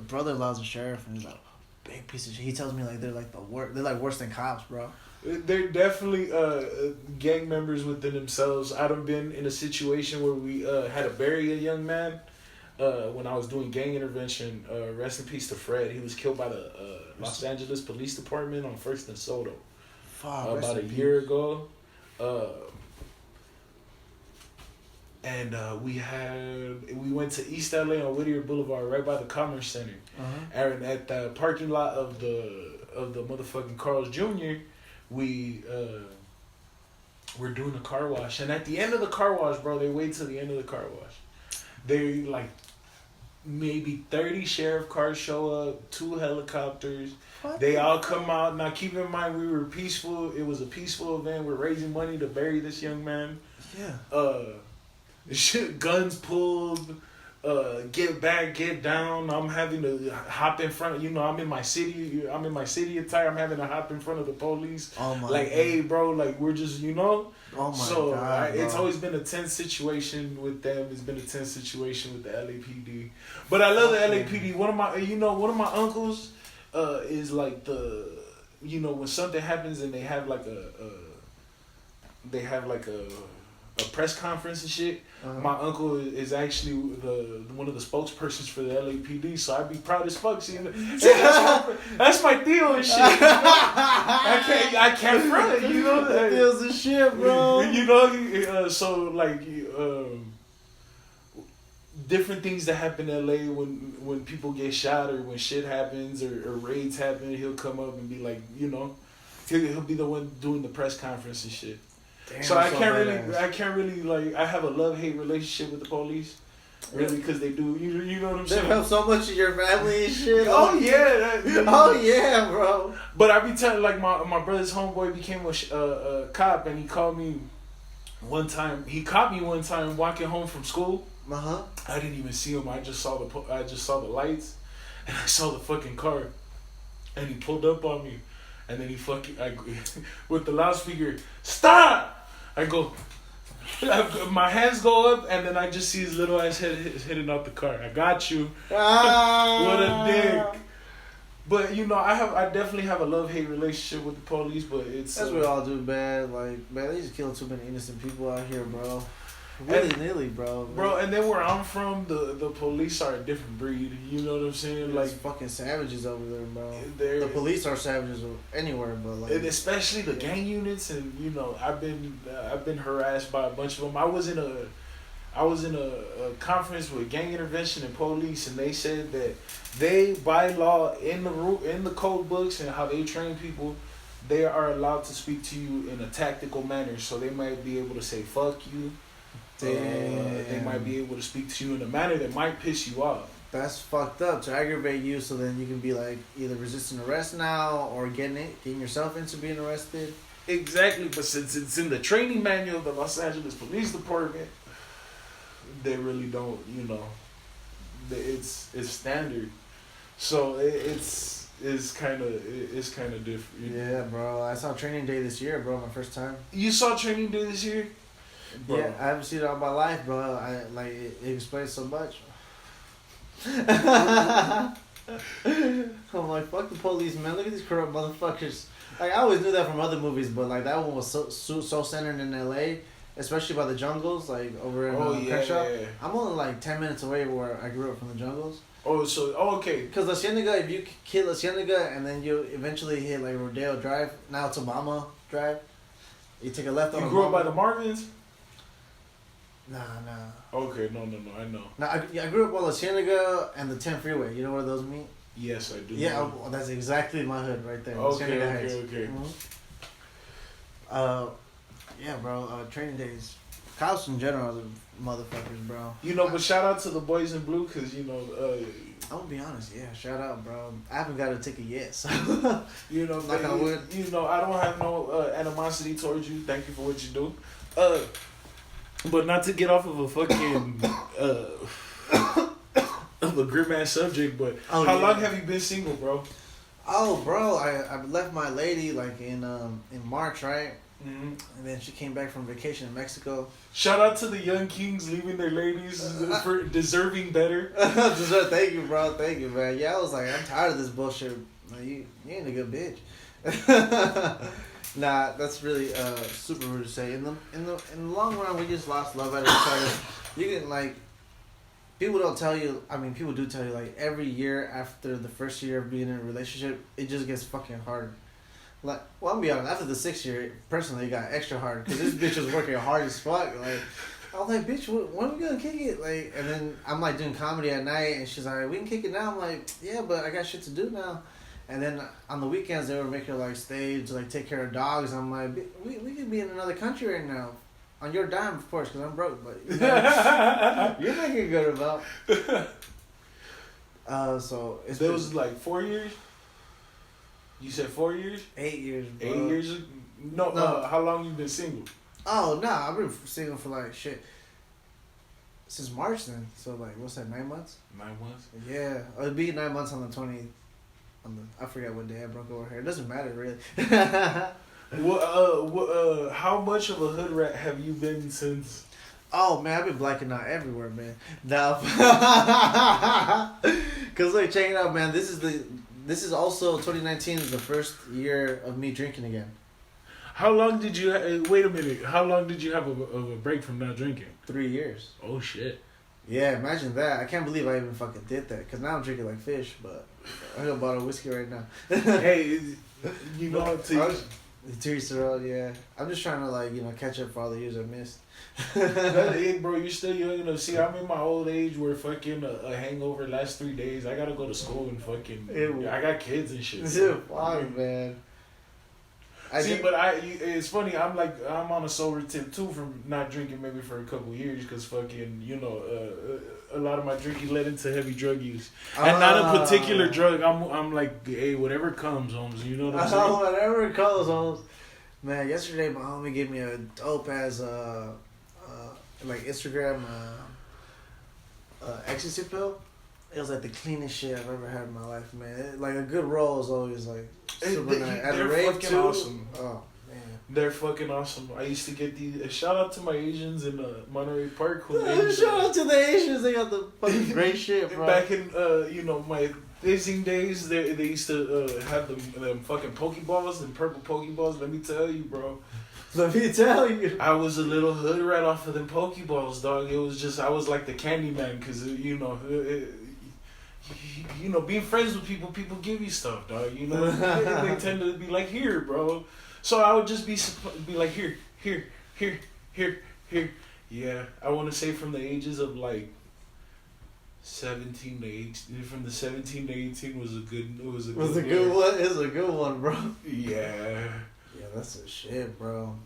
brother-in-law's a sheriff, and he's like, big piece of shit. He tells me like they're like they're like worse than cops, bro. They're definitely gang members within themselves. I done been in a situation where we had to bury a young man when I was doing gang intervention. Rest in peace to Fred. He was killed by the Los Angeles Police Department on 1st and Soto about a year ago. And we went to East LA on Whittier Boulevard, right by the Commerce Center. And at the parking lot of the motherfucking Carl's Jr., we were doing the car wash. And at the end of the car wash, bro, they wait till the end of the car wash. They like maybe 30 sheriff cars show up, 2 helicopters. What? They all come out. Now keep in mind we were peaceful. It was a peaceful event. We're raising money to bury this young man. Yeah. Shit, guns pulled, get back, get down. I'm having to hop in front. I'm in my city attire. I'm having to hop in front of the police. Oh my! Like, God. Hey, bro, like we're just, Oh my God! It's always been a tense situation with them. It's been a tense situation with the LAPD. But I love the LAPD. One of my uncles, is like when something happens and they have like a press conference and shit. My uncle is actually one of the spokespersons for the LAPD, so I'd be proud as fuck. See, that's my Theo and shit. I can't front. That Theo's the shit, bro. So like different things that happen in LA when people get shot or when shit happens or raids happen, he'll come up and be like, he'll be the one doing the press conference and shit. Damn, so I can't really like, I have a love-hate relationship with the police, really, because they do, you know what I'm saying? They help so much of your family and shit. Oh yeah, oh yeah, bro. But I be telling, like my brother's homeboy became a cop, and he called me one time. He caught me one time walking home from school. I didn't even see him. I just saw the lights, and I saw the fucking car, and he pulled up on me. And then with the loudspeaker, stop! I go, my hands go up, and then I just see his little ass head hitting out the car. I got you. What a dick. But I definitely have a love-hate relationship with the police, but it's that's what we all do, man. Like, man, they just kill too many innocent people out here, bro. Willy-nilly, bro. Bro, and then where I'm from, the police are a different breed. You know what I'm saying? Like, fucking savages over there, bro. The police are savages anywhere, but like, and especially the gang units. And I've been harassed by a bunch of them. I was in a conference with gang intervention and police, and they said that they, by law, in the code books and how they train people, they are allowed to speak to you in a tactical manner. So they might be able to say "fuck you." They might be able to speak to you in a manner that might piss you off. That's fucked up, to aggravate you, so then you can be like either resisting arrest now or getting yourself into being arrested. Exactly, but since it's in the training manual of the Los Angeles Police Department, they really don't. It's standard, so it's kind of different. Yeah, bro. I saw Training Day this year, bro. My first time. You saw Training Day this year? Bro. Yeah, I haven't seen it all my life, bro. It explains so much. I'm like, fuck the police, man. Look at these corrupt motherfuckers. Like, I always knew that from other movies, but like that one was so centered in LA, especially by the jungles, like over in Crenshaw. Yeah. I'm only like 10 minutes away where I grew up from the jungles. Okay. Because La Cienega, if you hit La Cienega and then you eventually hit like Rodeo Drive, now it's Obama Drive. You take a left on. You grew up by the Marvins? Nah. Okay, no, I know. I grew up on La Cienega and the 10 freeway. You know where those meet? Yes, I do. Yeah, that's exactly my hood right there. Okay. Mm-hmm. Yeah, bro. Training days. Cops in general are the motherfuckers, bro. But shout out to the boys in blue, because, I'm gonna be honest, yeah, shout out, bro. I haven't got a ticket yet, so. Like I would. I don't have no animosity towards you. Thank you for what you do. But not to get off of a fucking of a grim ass subject, but how long have you been single, bro? Oh, bro, I left my lady like in March, right? Mm-hmm. And then she came back from vacation in Mexico. Shout out to the young kings leaving their ladies for deserving better. Thank you, bro. Thank you, man. Yeah, I was like, I'm tired of this bullshit. Like, you ain't a good bitch. Nah, that's really super rude to say. In the long run, we just lost love at each other. You can like, people don't tell you. I mean, people do tell you like every year after the first year of being in a relationship, it just gets fucking harder. Like, well, I'm gonna be honest. After the 6th year, personally, it got extra hard because this bitch was working hard as fuck. Like, I was like, bitch, when are we gonna kick it? Like, and then I'm like doing comedy at night, and she's like, we can kick it now. I'm like, yeah, but I got shit to do now. And then on the weekends, they would make her like stay to like take care of dogs. I'm like, we could be in another country right now, on your dime, of course, because I'm broke. But you know, you're making good about. So it's That was like 4 years. You said 4 years? 8 years, bro. 8 years? No. How long you been single? Oh, no, I've been single for like shit since March then. So like, what's that, 9 months? 9 months? Yeah, it'll be 9 months on the 20th. I forget what day I broke over here. It doesn't matter really. How much of a hood rat have you been since? Oh man, I've been blacking out everywhere, man. Now, cause look, check it out, man. This is also 2019 is the first year of me drinking again. How long did you? Wait a minute. How long did you have of a break from not drinking? 3 years. Oh shit. Yeah, imagine that. I can't believe I even fucking did that. Cause now I'm drinking like fish, but I got a bottle of whiskey right now. Hey, you know, to each their own, yeah. I'm just trying to like, catch up for all the years I missed. Hey, bro, you're still young enough. See, I'm in my old age where fucking a hangover lasts 3 days. I gotta go to school and fucking. I got kids and shit. Fuck, man. It's funny. I'm on a sober tip too from not drinking maybe for a couple years because fucking a lot of my drinking led into heavy drug use and not a particular drug. I'm like, hey, whatever comes, Holmes. You know what I'm saying? Whatever comes, Holmes. Man, yesterday my homie gave me a dope ass like Instagram ecstasy pill. It was like the cleanest shit I've ever had in my life, man. Like a good roll is always like super nice. They're fucking awesome. Oh man, they're fucking awesome. I used to get these. Shout out to my Asians in Monterey Park. Shout out to the Asians. They got the fucking great shit, bro. Back in my visiting days, they used to have them fucking Pokeballs and purple Pokeballs. Let me tell you, bro. Let me tell you. I was a little hood rat off of them Pokeballs, dog. It was just I was like the candy man because being friends with people give you stuff, dog. They tend to be like, here, bro. So I would just be like, here. Yeah, I want to say from the ages of like 17 to 18. From the 17 to 18 was a good one. It was a good one, bro. Yeah. Yeah, that's the shit, bro.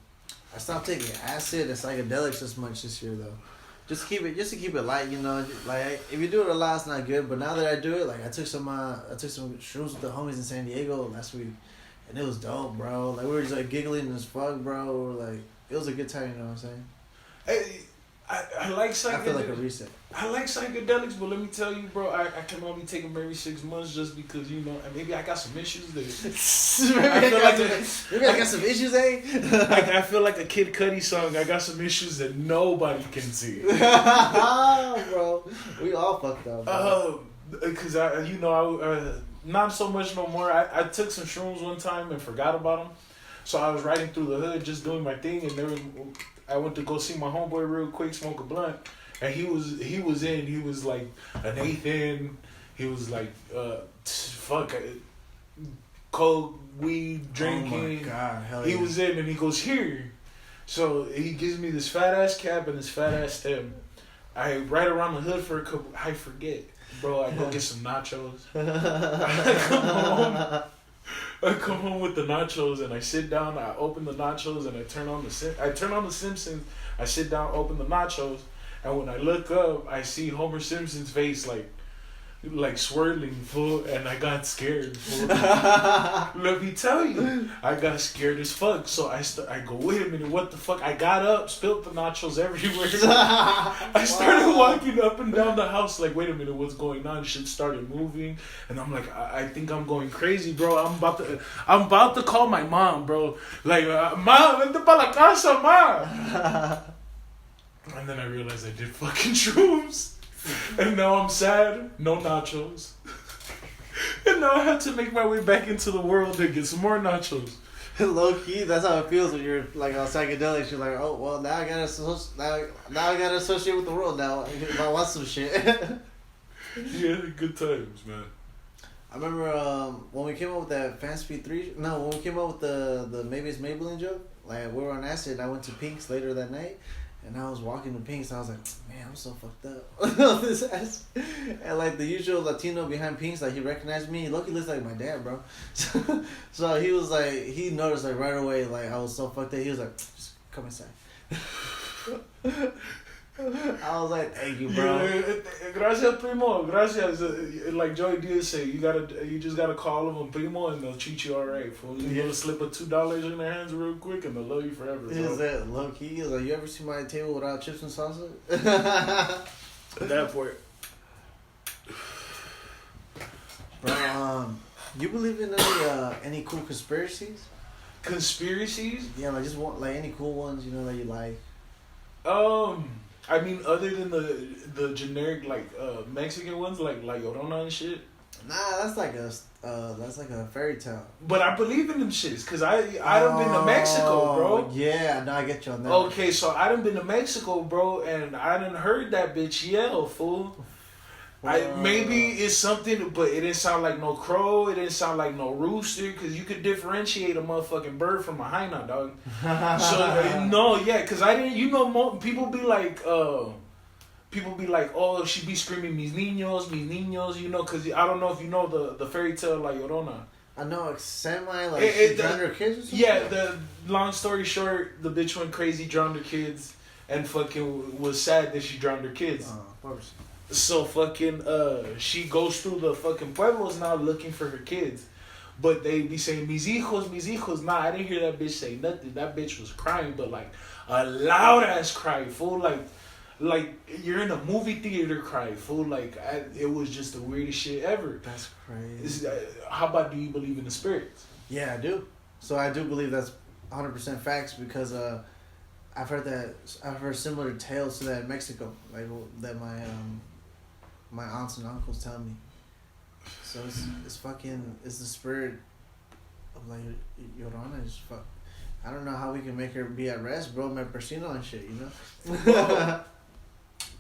I stopped taking acid and psychedelics this much this year though. Just to keep it light, Like if you do it a lot, it's not good. But now that I do it, like I took some shrooms with the homies in San Diego last week, and it was dope, bro. Like we were just like giggling as fuck, bro. Like it was a good time, you know what I'm saying? Hey, I like psychedelics. I feel like a reset. I like psychedelics, but let me tell you, bro, I can only take them every 6 months just because maybe I got some issues there. maybe I got some issues, eh? I feel like a Kid Cudi song. I got some issues that nobody can see. Bro, we all fucked up. Because I not so much no more. I took some shrooms one time and forgot about them, so I was riding through the hood just doing my thing, and I went to go see my homeboy real quick, smoke a blunt. And he was like an eighth in. He was like, coke, weed, drinking. Oh my God, hell yeah. He was in and he goes, here. So he gives me this fat ass cap and this fat ass stem. I ride around the hood for a couple, I forget. Bro, I go get some nachos. I come home with the nachos and I sit down, I open the nachos and I turn on the Simpsons. I sit down, open the nachos. And when I look up, I see Homer Simpson's face, like like swirling, fool, and I got scared, fool. Let me tell you, I got scared as fuck. So I go, wait a minute, what the fuck? I got up, spilled the nachos everywhere. I started walking up and down the house like, wait a minute, what's going on? Shit started moving, and I'm like, I think I'm going crazy, bro. I'm about to call my mom, bro. Like, mom, vente pa la casa, mom. And then I realized I did fucking shrooms. And now I'm sad, no nachos. And now I have to make my way back into the world and get some more nachos. Low key, that's how it feels when you're like on psychedelics. You're like, oh well, now I gotta associate with the world now if I want some shit. Yeah, good times, man. I remember when we came up with that Fan Speed 3. No, when we came up with the Maybe It's Maybelline joke. Like we were on acid, and I went to Pink's later that night. And I was walking to Pink's, and I was like, man, I'm so fucked up on this ass. And like the usual Latino behind Pink's, like he recognized me. Loki looks like my dad, bro. So he was like, he noticed like right away, like I was so fucked up. He was like, just come inside. I was like, thank you, bro. Yeah, gracias, primo. Gracias. Like Joey Diaz say, you just gotta call them a primo and they'll treat you alright. Fool. You gonna slip a $2 in their hands real quick and they'll love you forever. Bro. Is that low key? He's like, you ever see my table without chips and salsa? That part. Bro, you believe in any cool conspiracies? Conspiracies? Yeah, like just want like any cool ones, you know, that you like. I mean, other than the generic like Mexican ones like La Llorona and shit. Nah, that's like a fairy tale. But I believe in them shits because I done been to Mexico, bro. Yeah, no, I get you on that. Okay, so I done been to Mexico, bro, and I done heard that bitch yell, fool. Maybe it's something, but it didn't sound like no crow. It didn't sound like no rooster, because you could differentiate a motherfucking bird from a hyena, dog. So no, yeah, because I didn't. You know, people be like, oh, she be screaming mis niños, you know, because I don't know if you know the fairy tale La Llorona. I know, it's semi like she drowned her kids or something. Yeah, the long story short, the bitch went crazy, drowned her kids, and fucking was sad that she drowned her kids. Of course. So fucking she goes through the fucking pueblos now looking for her kids. But they be saying, mis hijos. Nah, I didn't hear that bitch say nothing. That bitch was crying, but like a loud ass cry, fool. Like you're in a movie theater cry, fool. Like it was just the weirdest shit ever. That's crazy. How about, do you believe in the spirits? Yeah, I do. So I do believe that's 100% facts because I've heard similar tales to that in Mexico, like that my aunts and uncles tell me. So it's the spirit of like Llorona. Is fuck. I don't know how we can make her be at rest, bro. My persino and shit, you know.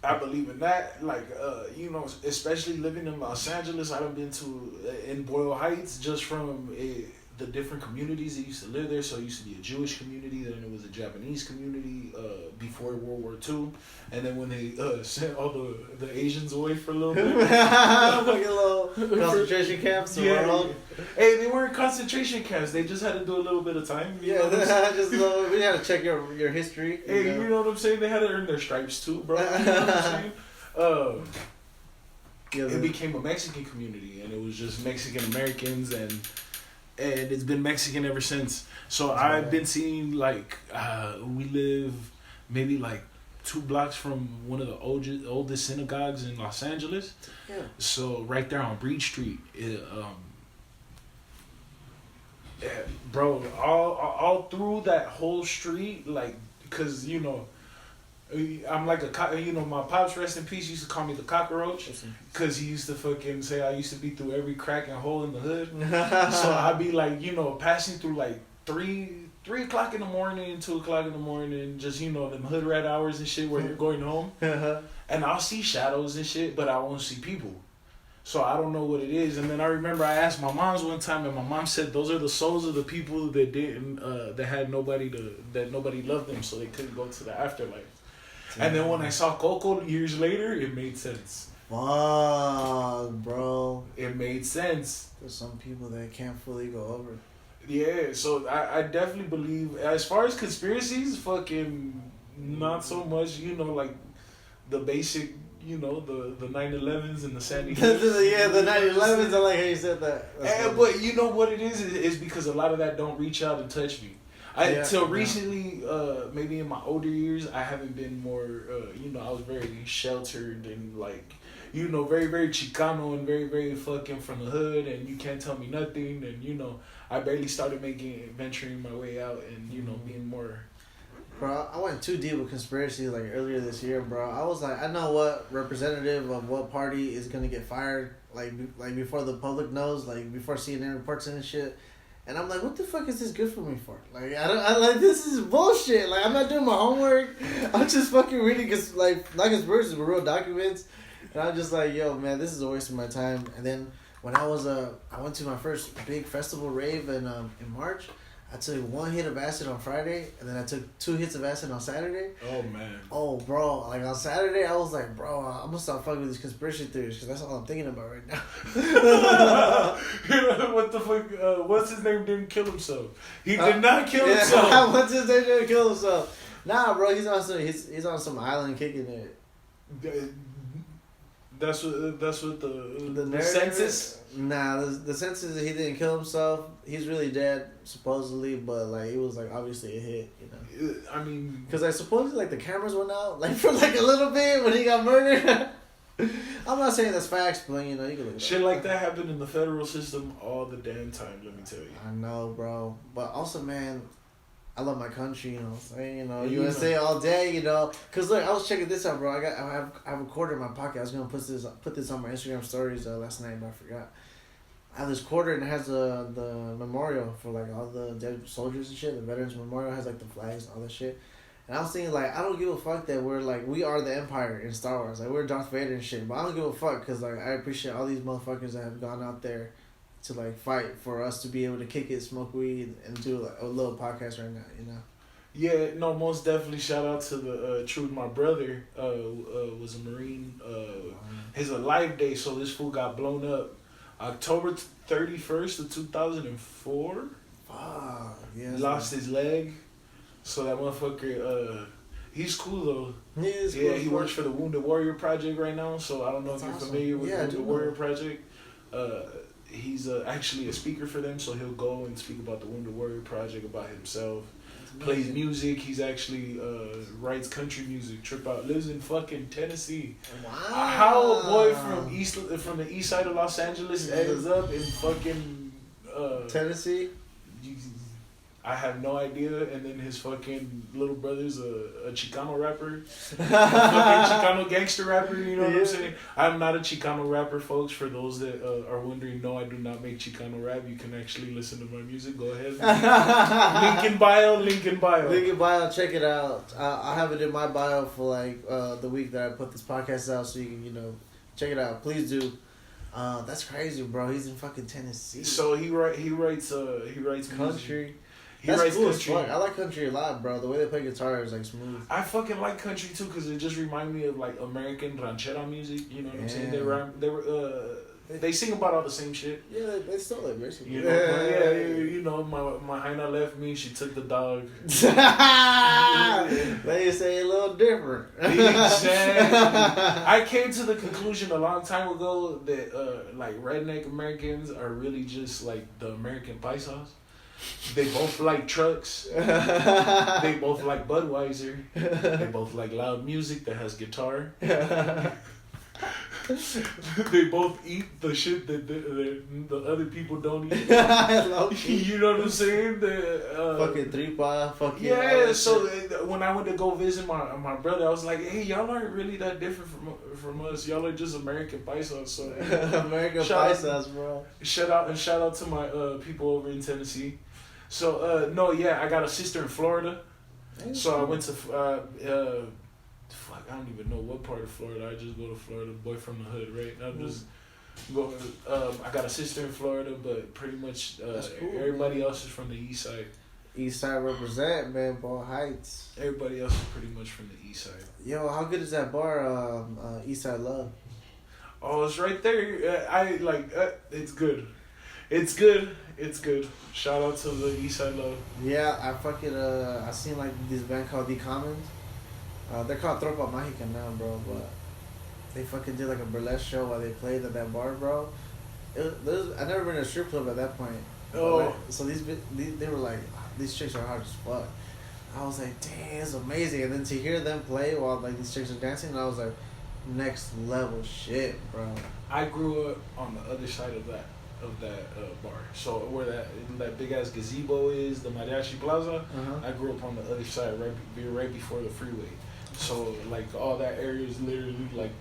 I believe in that. Like, you know, especially living in Los Angeles, I done been to in Boyle Heights just from the different communities that used to live there. So it used to be a Jewish community, then it was a Japanese community before World War II, and then when they sent all the Asians away for a little bit, fucking little concentration camps. Yeah. Hey, they weren't concentration camps. They just had to do a little bit of time. We had to check your history. Hey, you know what I'm saying? They had to earn their stripes too, bro. You know what I'm saying? It became a Mexican community, and it was just Mexican Americans, and it's been Mexican ever since. So I've been seeing, like, we live maybe like 2 blocks from one of the oldest synagogues in Los Angeles. Yeah. So right there on Breed Street, bro, all through that whole street, like, cause you know, I'm like my pops, rest in peace, used to call me the cockroach, cause he used to fucking say I used to be through every crack and hole in the hood. So I'd be like, you know, passing through like 3 o'clock in the morning, 2 o'clock in the morning, just, you know, them hood rat hours and shit where you're going home, and I'll see shadows and shit, but I won't see people. So I don't know what it is. And then I remember I asked my mom's one time, and my mom said those are the souls of the people that didn't, that had nobody that nobody loved them, so they couldn't go to the afterlife. And then when I saw Coco years later, it made sense. Fuck, bro. It made sense. There's some people that can't fully go over. Yeah, so I definitely believe, as far as conspiracies, fucking not so much, you know, like the basic, you know, the 911s and the Sandy. Yeah, the 911s. I like how you said that. But you know what it is because a lot of that don't reach out and touch me. Till recently, maybe in my older years, I haven't been more, you know, I was very sheltered and like, you know, very, very Chicano and very, very fucking from the hood and you can't tell me nothing. And, you know, I barely started venturing my way out and, you know, being more. Bro, I went too deep with conspiracy like earlier this year, bro. I was like, I know what representative of what party is gonna get fired, like before the public knows, like before CNN reports and shit. And I'm like, what the fuck is this good for me for? Like, I like, this is bullshit. Like, I'm not doing my homework. I'm just fucking reading, not conspiracies, but real documents. And I'm just like, yo, man, this is a waste of my time. And then when I went to my first big festival rave in March. I took 1 hit of acid on Friday, and then I took 2 hits of acid on Saturday. Oh, man. Oh, bro. Like, on Saturday, I was like, bro, I'm going to stop fucking with these conspiracy theories, because that's all I'm thinking about right now. What the fuck? What's his name didn't kill himself? He did not kill himself. What's his name didn't kill himself? Nah, bro, he's on some island kicking it. That's what the census. Nah, the census. He didn't kill himself. He's really dead, supposedly, but like it was like obviously a hit, you know. I mean, because I supposedly like the cameras went out like for like a little bit when he got murdered. I'm not saying that's facts, but you know you can look. Shit like that happened in the federal system all the damn time. Let me tell you. I know, bro, but also, man, I love my country, you know what I'm saying? You know, USA all day, you know. Because, look, I was checking this out, bro. I have a quarter in my pocket. I was going to put this on my Instagram stories last night, but I forgot. I have this quarter, and it has the memorial for, like, all the dead soldiers and shit. The Veterans Memorial has, like, the flags and all that shit. And I was thinking, like, I don't give a fuck that we're, like, we are the Empire in Star Wars. Like, we're Darth Vader and shit. But I don't give a fuck because, like, I appreciate all these motherfuckers that have gone out there to like fight for us to be able to kick it, smoke weed, and do like a little podcast right now, you know. Yeah, no, most definitely. Shout out to the Trude, my brother. Was a Marine. His alive day, so this fool got blown up, October 31st of 2004. Yeah. Lost his leg, so that motherfucker. He's cool though. He is cool. Yeah, he works for the Wounded Warrior Project right now. So I don't know if you're familiar with the Wounded Warrior Project. He's actually a speaker for them, so he'll go and speak about the Wounded Warrior Project, about himself. Plays music. He's actually writes country music. Trip out. Lives in fucking Tennessee. Wow. How a boy from the east side of Los Angeles ends up in fucking Tennessee? I have no idea. And then his fucking little brother's a Chicano rapper, a fucking Chicano gangster rapper. You know what I'm saying? I'm not a Chicano rapper, folks. For those that are wondering, no, I do not make Chicano rap. You can actually listen to my music. Go ahead. Link in bio. Link in bio. Check it out. I have it in my bio for like the week that I put this podcast out, so you can check it out. Please do. That's crazy, bro. He's in fucking Tennessee. So he writes country. Music. That's cool as fuck. I like country a lot, bro. The way they play guitar is like smooth. I fucking like country too because it just reminds me of like American ranchera music. You know what I'm saying? They sing about all the same shit. Yeah, they still like basically. You know, you know, my hyena left me. She took the dog. They say a little different. Exactly. I came to the conclusion a long time ago that like redneck Americans are really just like the American Paisas. They both like trucks. They both like Budweiser. They both like loud music that has guitar. They both eat the shit that the other people don't eat. You know what I'm saying? Fucking tripa, fucking. Yeah, so when I went to go visit my brother, I was like, hey, y'all aren't really that different from us. Y'all are just American Paisas. So American Paisas, bro. Shout out to my people over in Tennessee. So I got a sister in Florida. So I went to I don't even know what part of Florida. I just go to Florida, boy from the hood, right? I'm just going. I got a sister in Florida, but pretty much cool, everybody else is from the east side. East side represent, man. Boyle Heights. Everybody else is pretty much from the east side. Yo, how good is that bar? East Side Love. Oh, it's right there. I like. It's good. It's good. It's good. Shout out to the East Side Love. Yeah, I fucking I seen like this band called The Commons. They're called Tropa Mágica now, bro. But they fucking did like a burlesque show while they played at that bar, bro. I never been to a strip club at that point. Oh. Like, so they were like, these chicks are hard as fuck. I was like, damn, it's amazing. And then to hear them play while like these chicks are dancing, I was like, next level shit, bro. I grew up on the other side of that bar. So where that big ass gazebo is, the Mariachi Plaza. I grew up on the other side, right before the freeway. So like all that area is literally like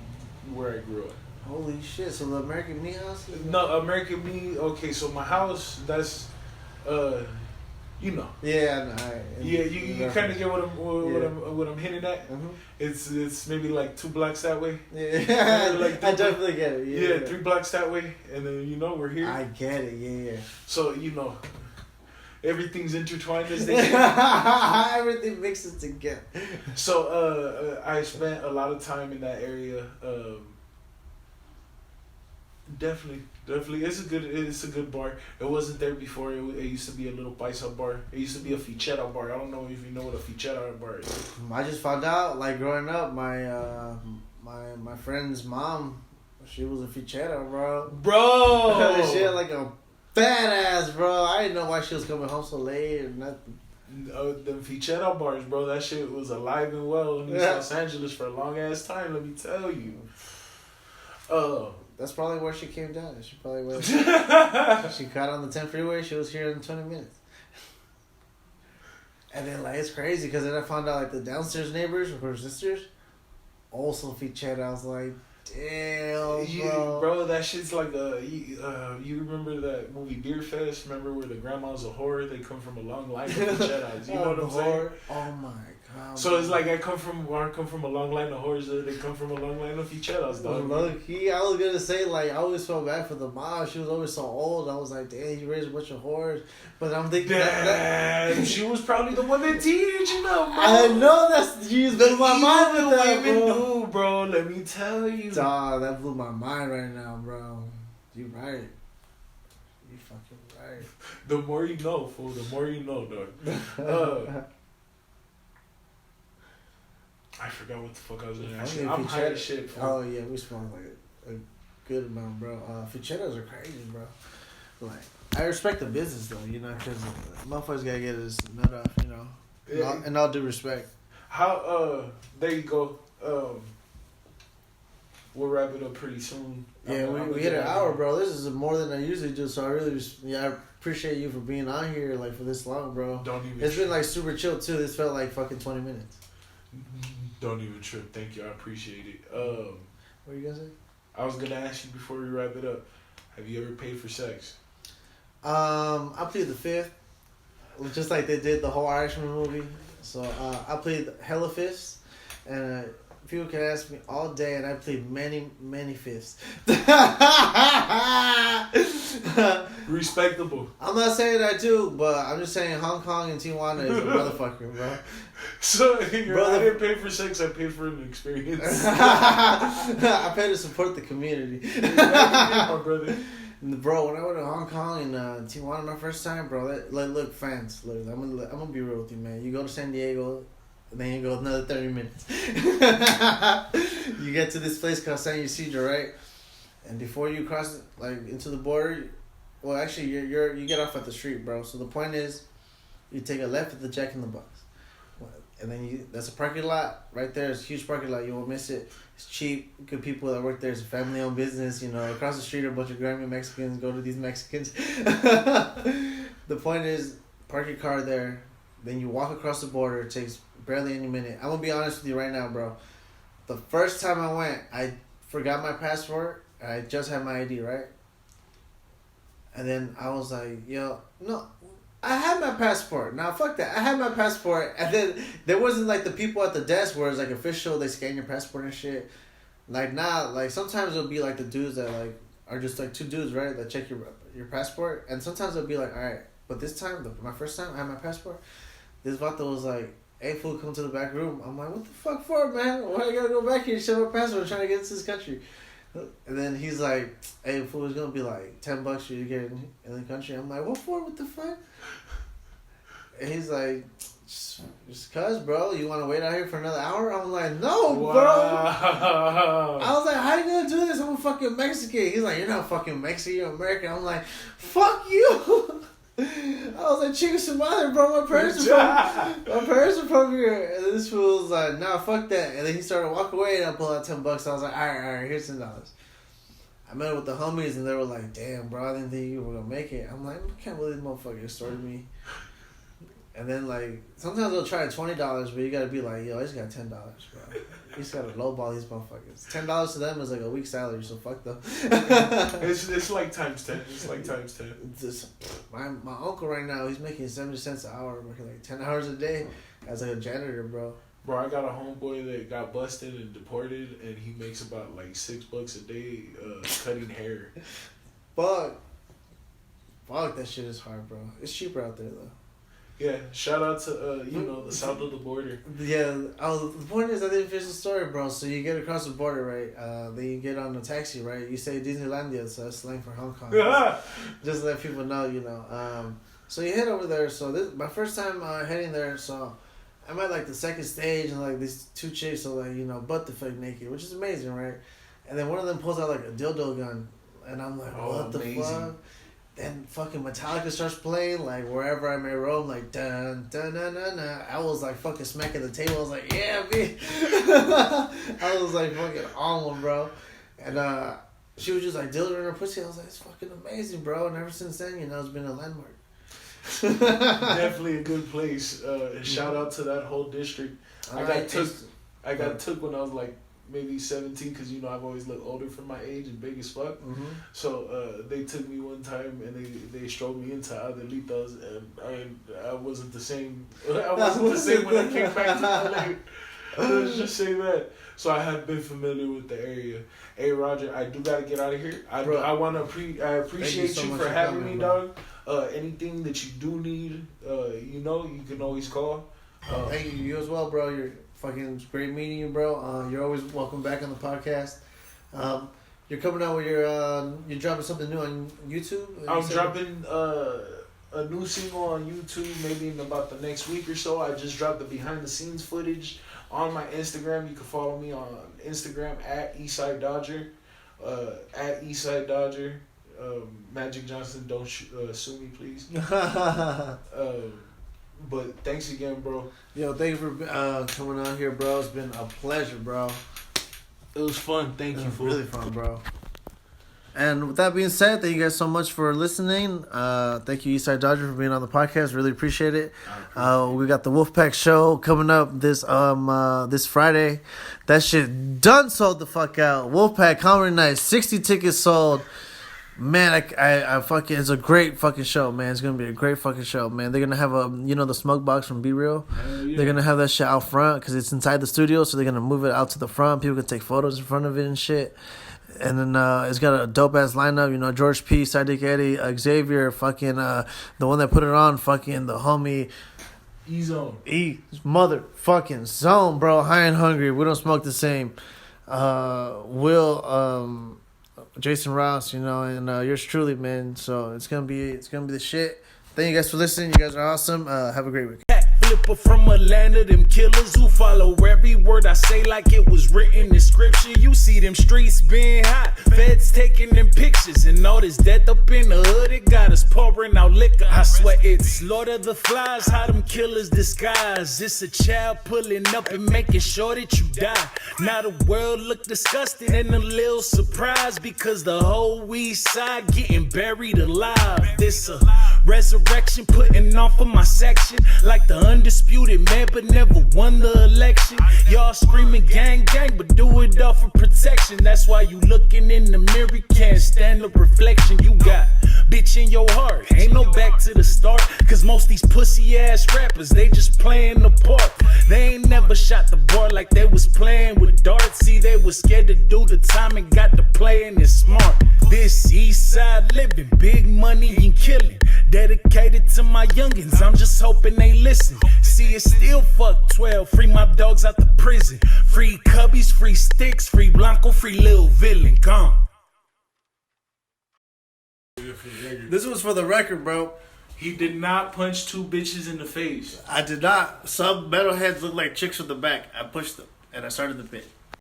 where I grew up. Holy shit! So the American Me house? No, American Me. Okay, so my house. That's, you know. Yeah, you kind of get what I'm hinting at. Mm-hmm. It's maybe like 2 blocks that way. Yeah, like I definitely get it. Yeah, 3 blocks that way, and then we're here. I get it. Yeah. So everything's intertwined as they say. Everything mixes together. So I spent a lot of time in that area. Definitely, it's a good bar. It wasn't there before. It used to be a little paisa bar. It used to be a fichera bar. I don't know if you know what a fichera bar is. I just found out, like growing up, my friend's mom, she was a fichera, bro. Bro, she had like a badass, bro. I didn't know why she was coming home so late or nothing. The fichera bars, bro. That shit was alive and well in Los Angeles for a long ass time. Let me tell you. That's probably where she came down. She probably was. She got on the 10 freeway. She was here in 20 minutes. And then like it's crazy because then I found out like the downstairs neighbors with her sisters also featured. I was like, damn, bro, that shit's like you remember that movie Beer Fest? Remember where the grandma's a whore? They come from a long line of featurettes. You know what I'm saying? Oh my god. So it's like I come from a long line of whores. They come from a long line of featurettes, dog. Low-key, I was gonna say like I always felt bad for the mom. She was always so old. I was like, damn, you raised a bunch of whores. But I'm thinking damn, she was probably the one that teased you know, bro. I know that's you blew my mind with that, bro. Bro, let me tell you. Dog, that blew my mind right now, bro. You right. You fucking right. The more you know, fool. The more you know, dog. I forgot what the fuck I was gonna ask you. I'm high as shit, fool. Oh yeah, we smoked like a good amount, bro. Ficheras are crazy, bro. Like I respect the business though, because motherfuckers gotta get his nut off, Yeah. And all due respect. How there you go. We'll wrap it up pretty soon. Yeah, we hit an hour, bro. This is more than I usually do, so I really I appreciate you for being on here like for this long, bro. It's been like super chill too. This felt like fucking 20 minutes. Don't even trip. Thank you. I appreciate it. What were you gonna say? I was gonna ask you before we wrap it up. Have you ever paid for sex? I plead the fifth, just like they did the whole Irishman movie. So I played hella fifths, and people can ask me all day, and I played many, many fifths. Respectable. I'm not saying I do, but I'm just saying Hong Kong and Tijuana is a motherfucker, bro. So I didn't pay for sex. I paid for an experience. I paid to support the community. My brother. Bro, when I went to Hong Kong and Tijuana my first time, bro, look, fans, look, I'm gonna be real with you, man. You go to San Diego, then you go another 30 minutes. You get to this place called San Ysidro, right? And before you cross like into the border, well, actually, you get off at the street, bro. So the point is, you take a left at the Jack in the Box, and then that's a parking lot right there. It's a huge parking lot. You won't miss it. It's cheap. Good people that work there. It's a family-owned business. Across the street are a bunch of grimy Mexicans. Go to these Mexicans. The point is, park your car there. Then you walk across the border. It takes barely any minute. I'm gonna be honest with you right now, bro. The first time I went, I forgot my passport. I just had my ID, right? And then I was like, yo, no, I had my passport. Now, fuck that. I had my passport. And then there wasn't like the people at the desk where it's like official, they scan your passport and shit. Like now, like sometimes it'll be like the dudes that like are just like two dudes, right? That check your passport. And sometimes it'll be like, all right. But this time, my first time, I had my passport. This vato was like, hey, fool, come to the back room. I'm like, what the fuck for, man? Why I gotta go back here and show my passport? I'm trying to get into this country. And then he's like, hey, fool, it's gonna be like $10 for you to get in the country. I'm like, what for? What the fuck? And he's like, just cuz, bro, you want to wait out here for another hour? I'm like, no, bro. I was like, how how you gonna do this? I'm a fucking Mexican. He's like, you're not fucking Mexican, you're American. I'm like, fuck you. I was like, chica su madre, bro. My parents are from here. And this fool was like, nah, fuck that. And then he started walking away, and I pulled out $10. I was like, all right, here's $10. I met up with the homies, and they were like, damn, bro, I didn't think you were gonna make it. I'm like, I can't believe this motherfucker extorted me. And then, like, sometimes they'll try $20, but you gotta be like, yo, I just got $10, bro. You just gotta lowball these motherfuckers. $10 to them is like a week's salary, so fuck them. It's like times 10. It's like times 10. My uncle right now, he's making 70 cents an hour, working like 10 hours a day as like a janitor, bro. Bro, I got a homeboy that got busted and deported, and he makes about like $6 a day cutting hair. Fuck, that shit is hard, bro. It's cheaper out there, though. Yeah, shout out to, the south of the border. Yeah, the point is, I didn't finish the story, bro. So you get across the border, right? Then you get on a taxi, right? You say Disneylandia, so that's slang for Hong Kong. Just to let people know, So you head over there. So this my first time heading there, so I'm at like the second stage, and like these two chicks are like, butt the fuck naked, which is amazing, right? And then one of them pulls out like a dildo gun, and I'm like, what the fuck? Then fucking Metallica starts playing, like, Wherever I May Roam, like, dun, dun, dun, dun, dun. I was, like, fucking smacking the table. I was like, yeah, bitch. I was, like, fucking on one, bro. And she was just, like, dildoing her pussy. I was like, it's fucking amazing, bro. And ever since then, it's been a landmark. Definitely a good place. Shout out to that whole district. I got took when I was, like, maybe 17, because I've always looked older for my age and big as fuck. Mm-hmm. So they took me one time and they strode me into Adelitas, and I wasn't the same. I wasn't the same when I came back to LA. Let's just say that. So I have been familiar with the area. Hey Roger, I do gotta get out of here. I appreciate you for having me, dog. Anything that you do need, you can always call. Thank you. You as well, bro. You're fucking great meeting you, bro. You're always welcome back on the podcast. You're coming out with you're dropping something new on YouTube? I'm dropping a new single on YouTube maybe in about the next week or so. I just dropped the behind the scenes footage on my Instagram. You can follow me on Instagram at Eastside Dodger. At Eastside Dodger. Magic Johnson, don't sue me, please. But thanks again, bro. Yo, thank you for coming on here, bro. It's been a pleasure, bro. It was fun. Thank you. Really fun, bro. And with that being said, thank you guys so much for listening. Thank you, Eastside Dodger, for being on the podcast. Really appreciate it. We got the Wolfpack show coming up this Friday. That shit done sold the fuck out. Wolfpack Comedy Night, 60 tickets sold. Man, I fucking, it's a great fucking show, man. It's gonna be a great fucking show, man. They're gonna have the smoke box from Be Real. Yeah. They're gonna have that shit out front because it's inside the studio, so they're gonna move it out to the front. People can take photos in front of it and shit. And then it's got a dope ass lineup. George P, Sadiq Eddie, Xavier, fucking the one that put it on, fucking the homie. E-Zone. Motherfucking Zone, bro. High and Hungry. We don't smoke the same. Will, Jason Ross, and yours truly, man. So it's gonna be the shit. Thank you guys for listening. You guys are awesome. Have a great week. Flipper from Atlanta, them killers who follow every word I say like it was written in scripture. You see them streets being hot, feds taking them pictures, and all this death up in the hood, it got us pouring out liquor. I swear it's Lord of the Flies, how them killers disguise. It's a child pulling up and making sure that you die. Now the world look disgusted and a little surprised because the whole East Side getting buried alive. This a resurrection putting off of my section like the undisputed man, but never won the election. Y'all screaming gang, gang, but do it all for protection. That's why you looking in the mirror, can't stand the reflection. You got bitch in your heart, ain't no back to the start. Cause most these pussy ass rappers, they just playing the part. They ain't never shot the bar like they was playing with darts. See, they was scared to do the time and got to playing it smart. This east side living, big money and killing. Dedicated to my youngins, I'm just hoping they listen. See, it's still fuck 12, free my dogs out the prison. Free Cubbies, free Sticks, free Blanco, free Lil Villain, gone. This was for the record, bro. He did not punch two bitches in the face. I did not. Some metalheads look like chicks from the back. I pushed them, and I started the bit.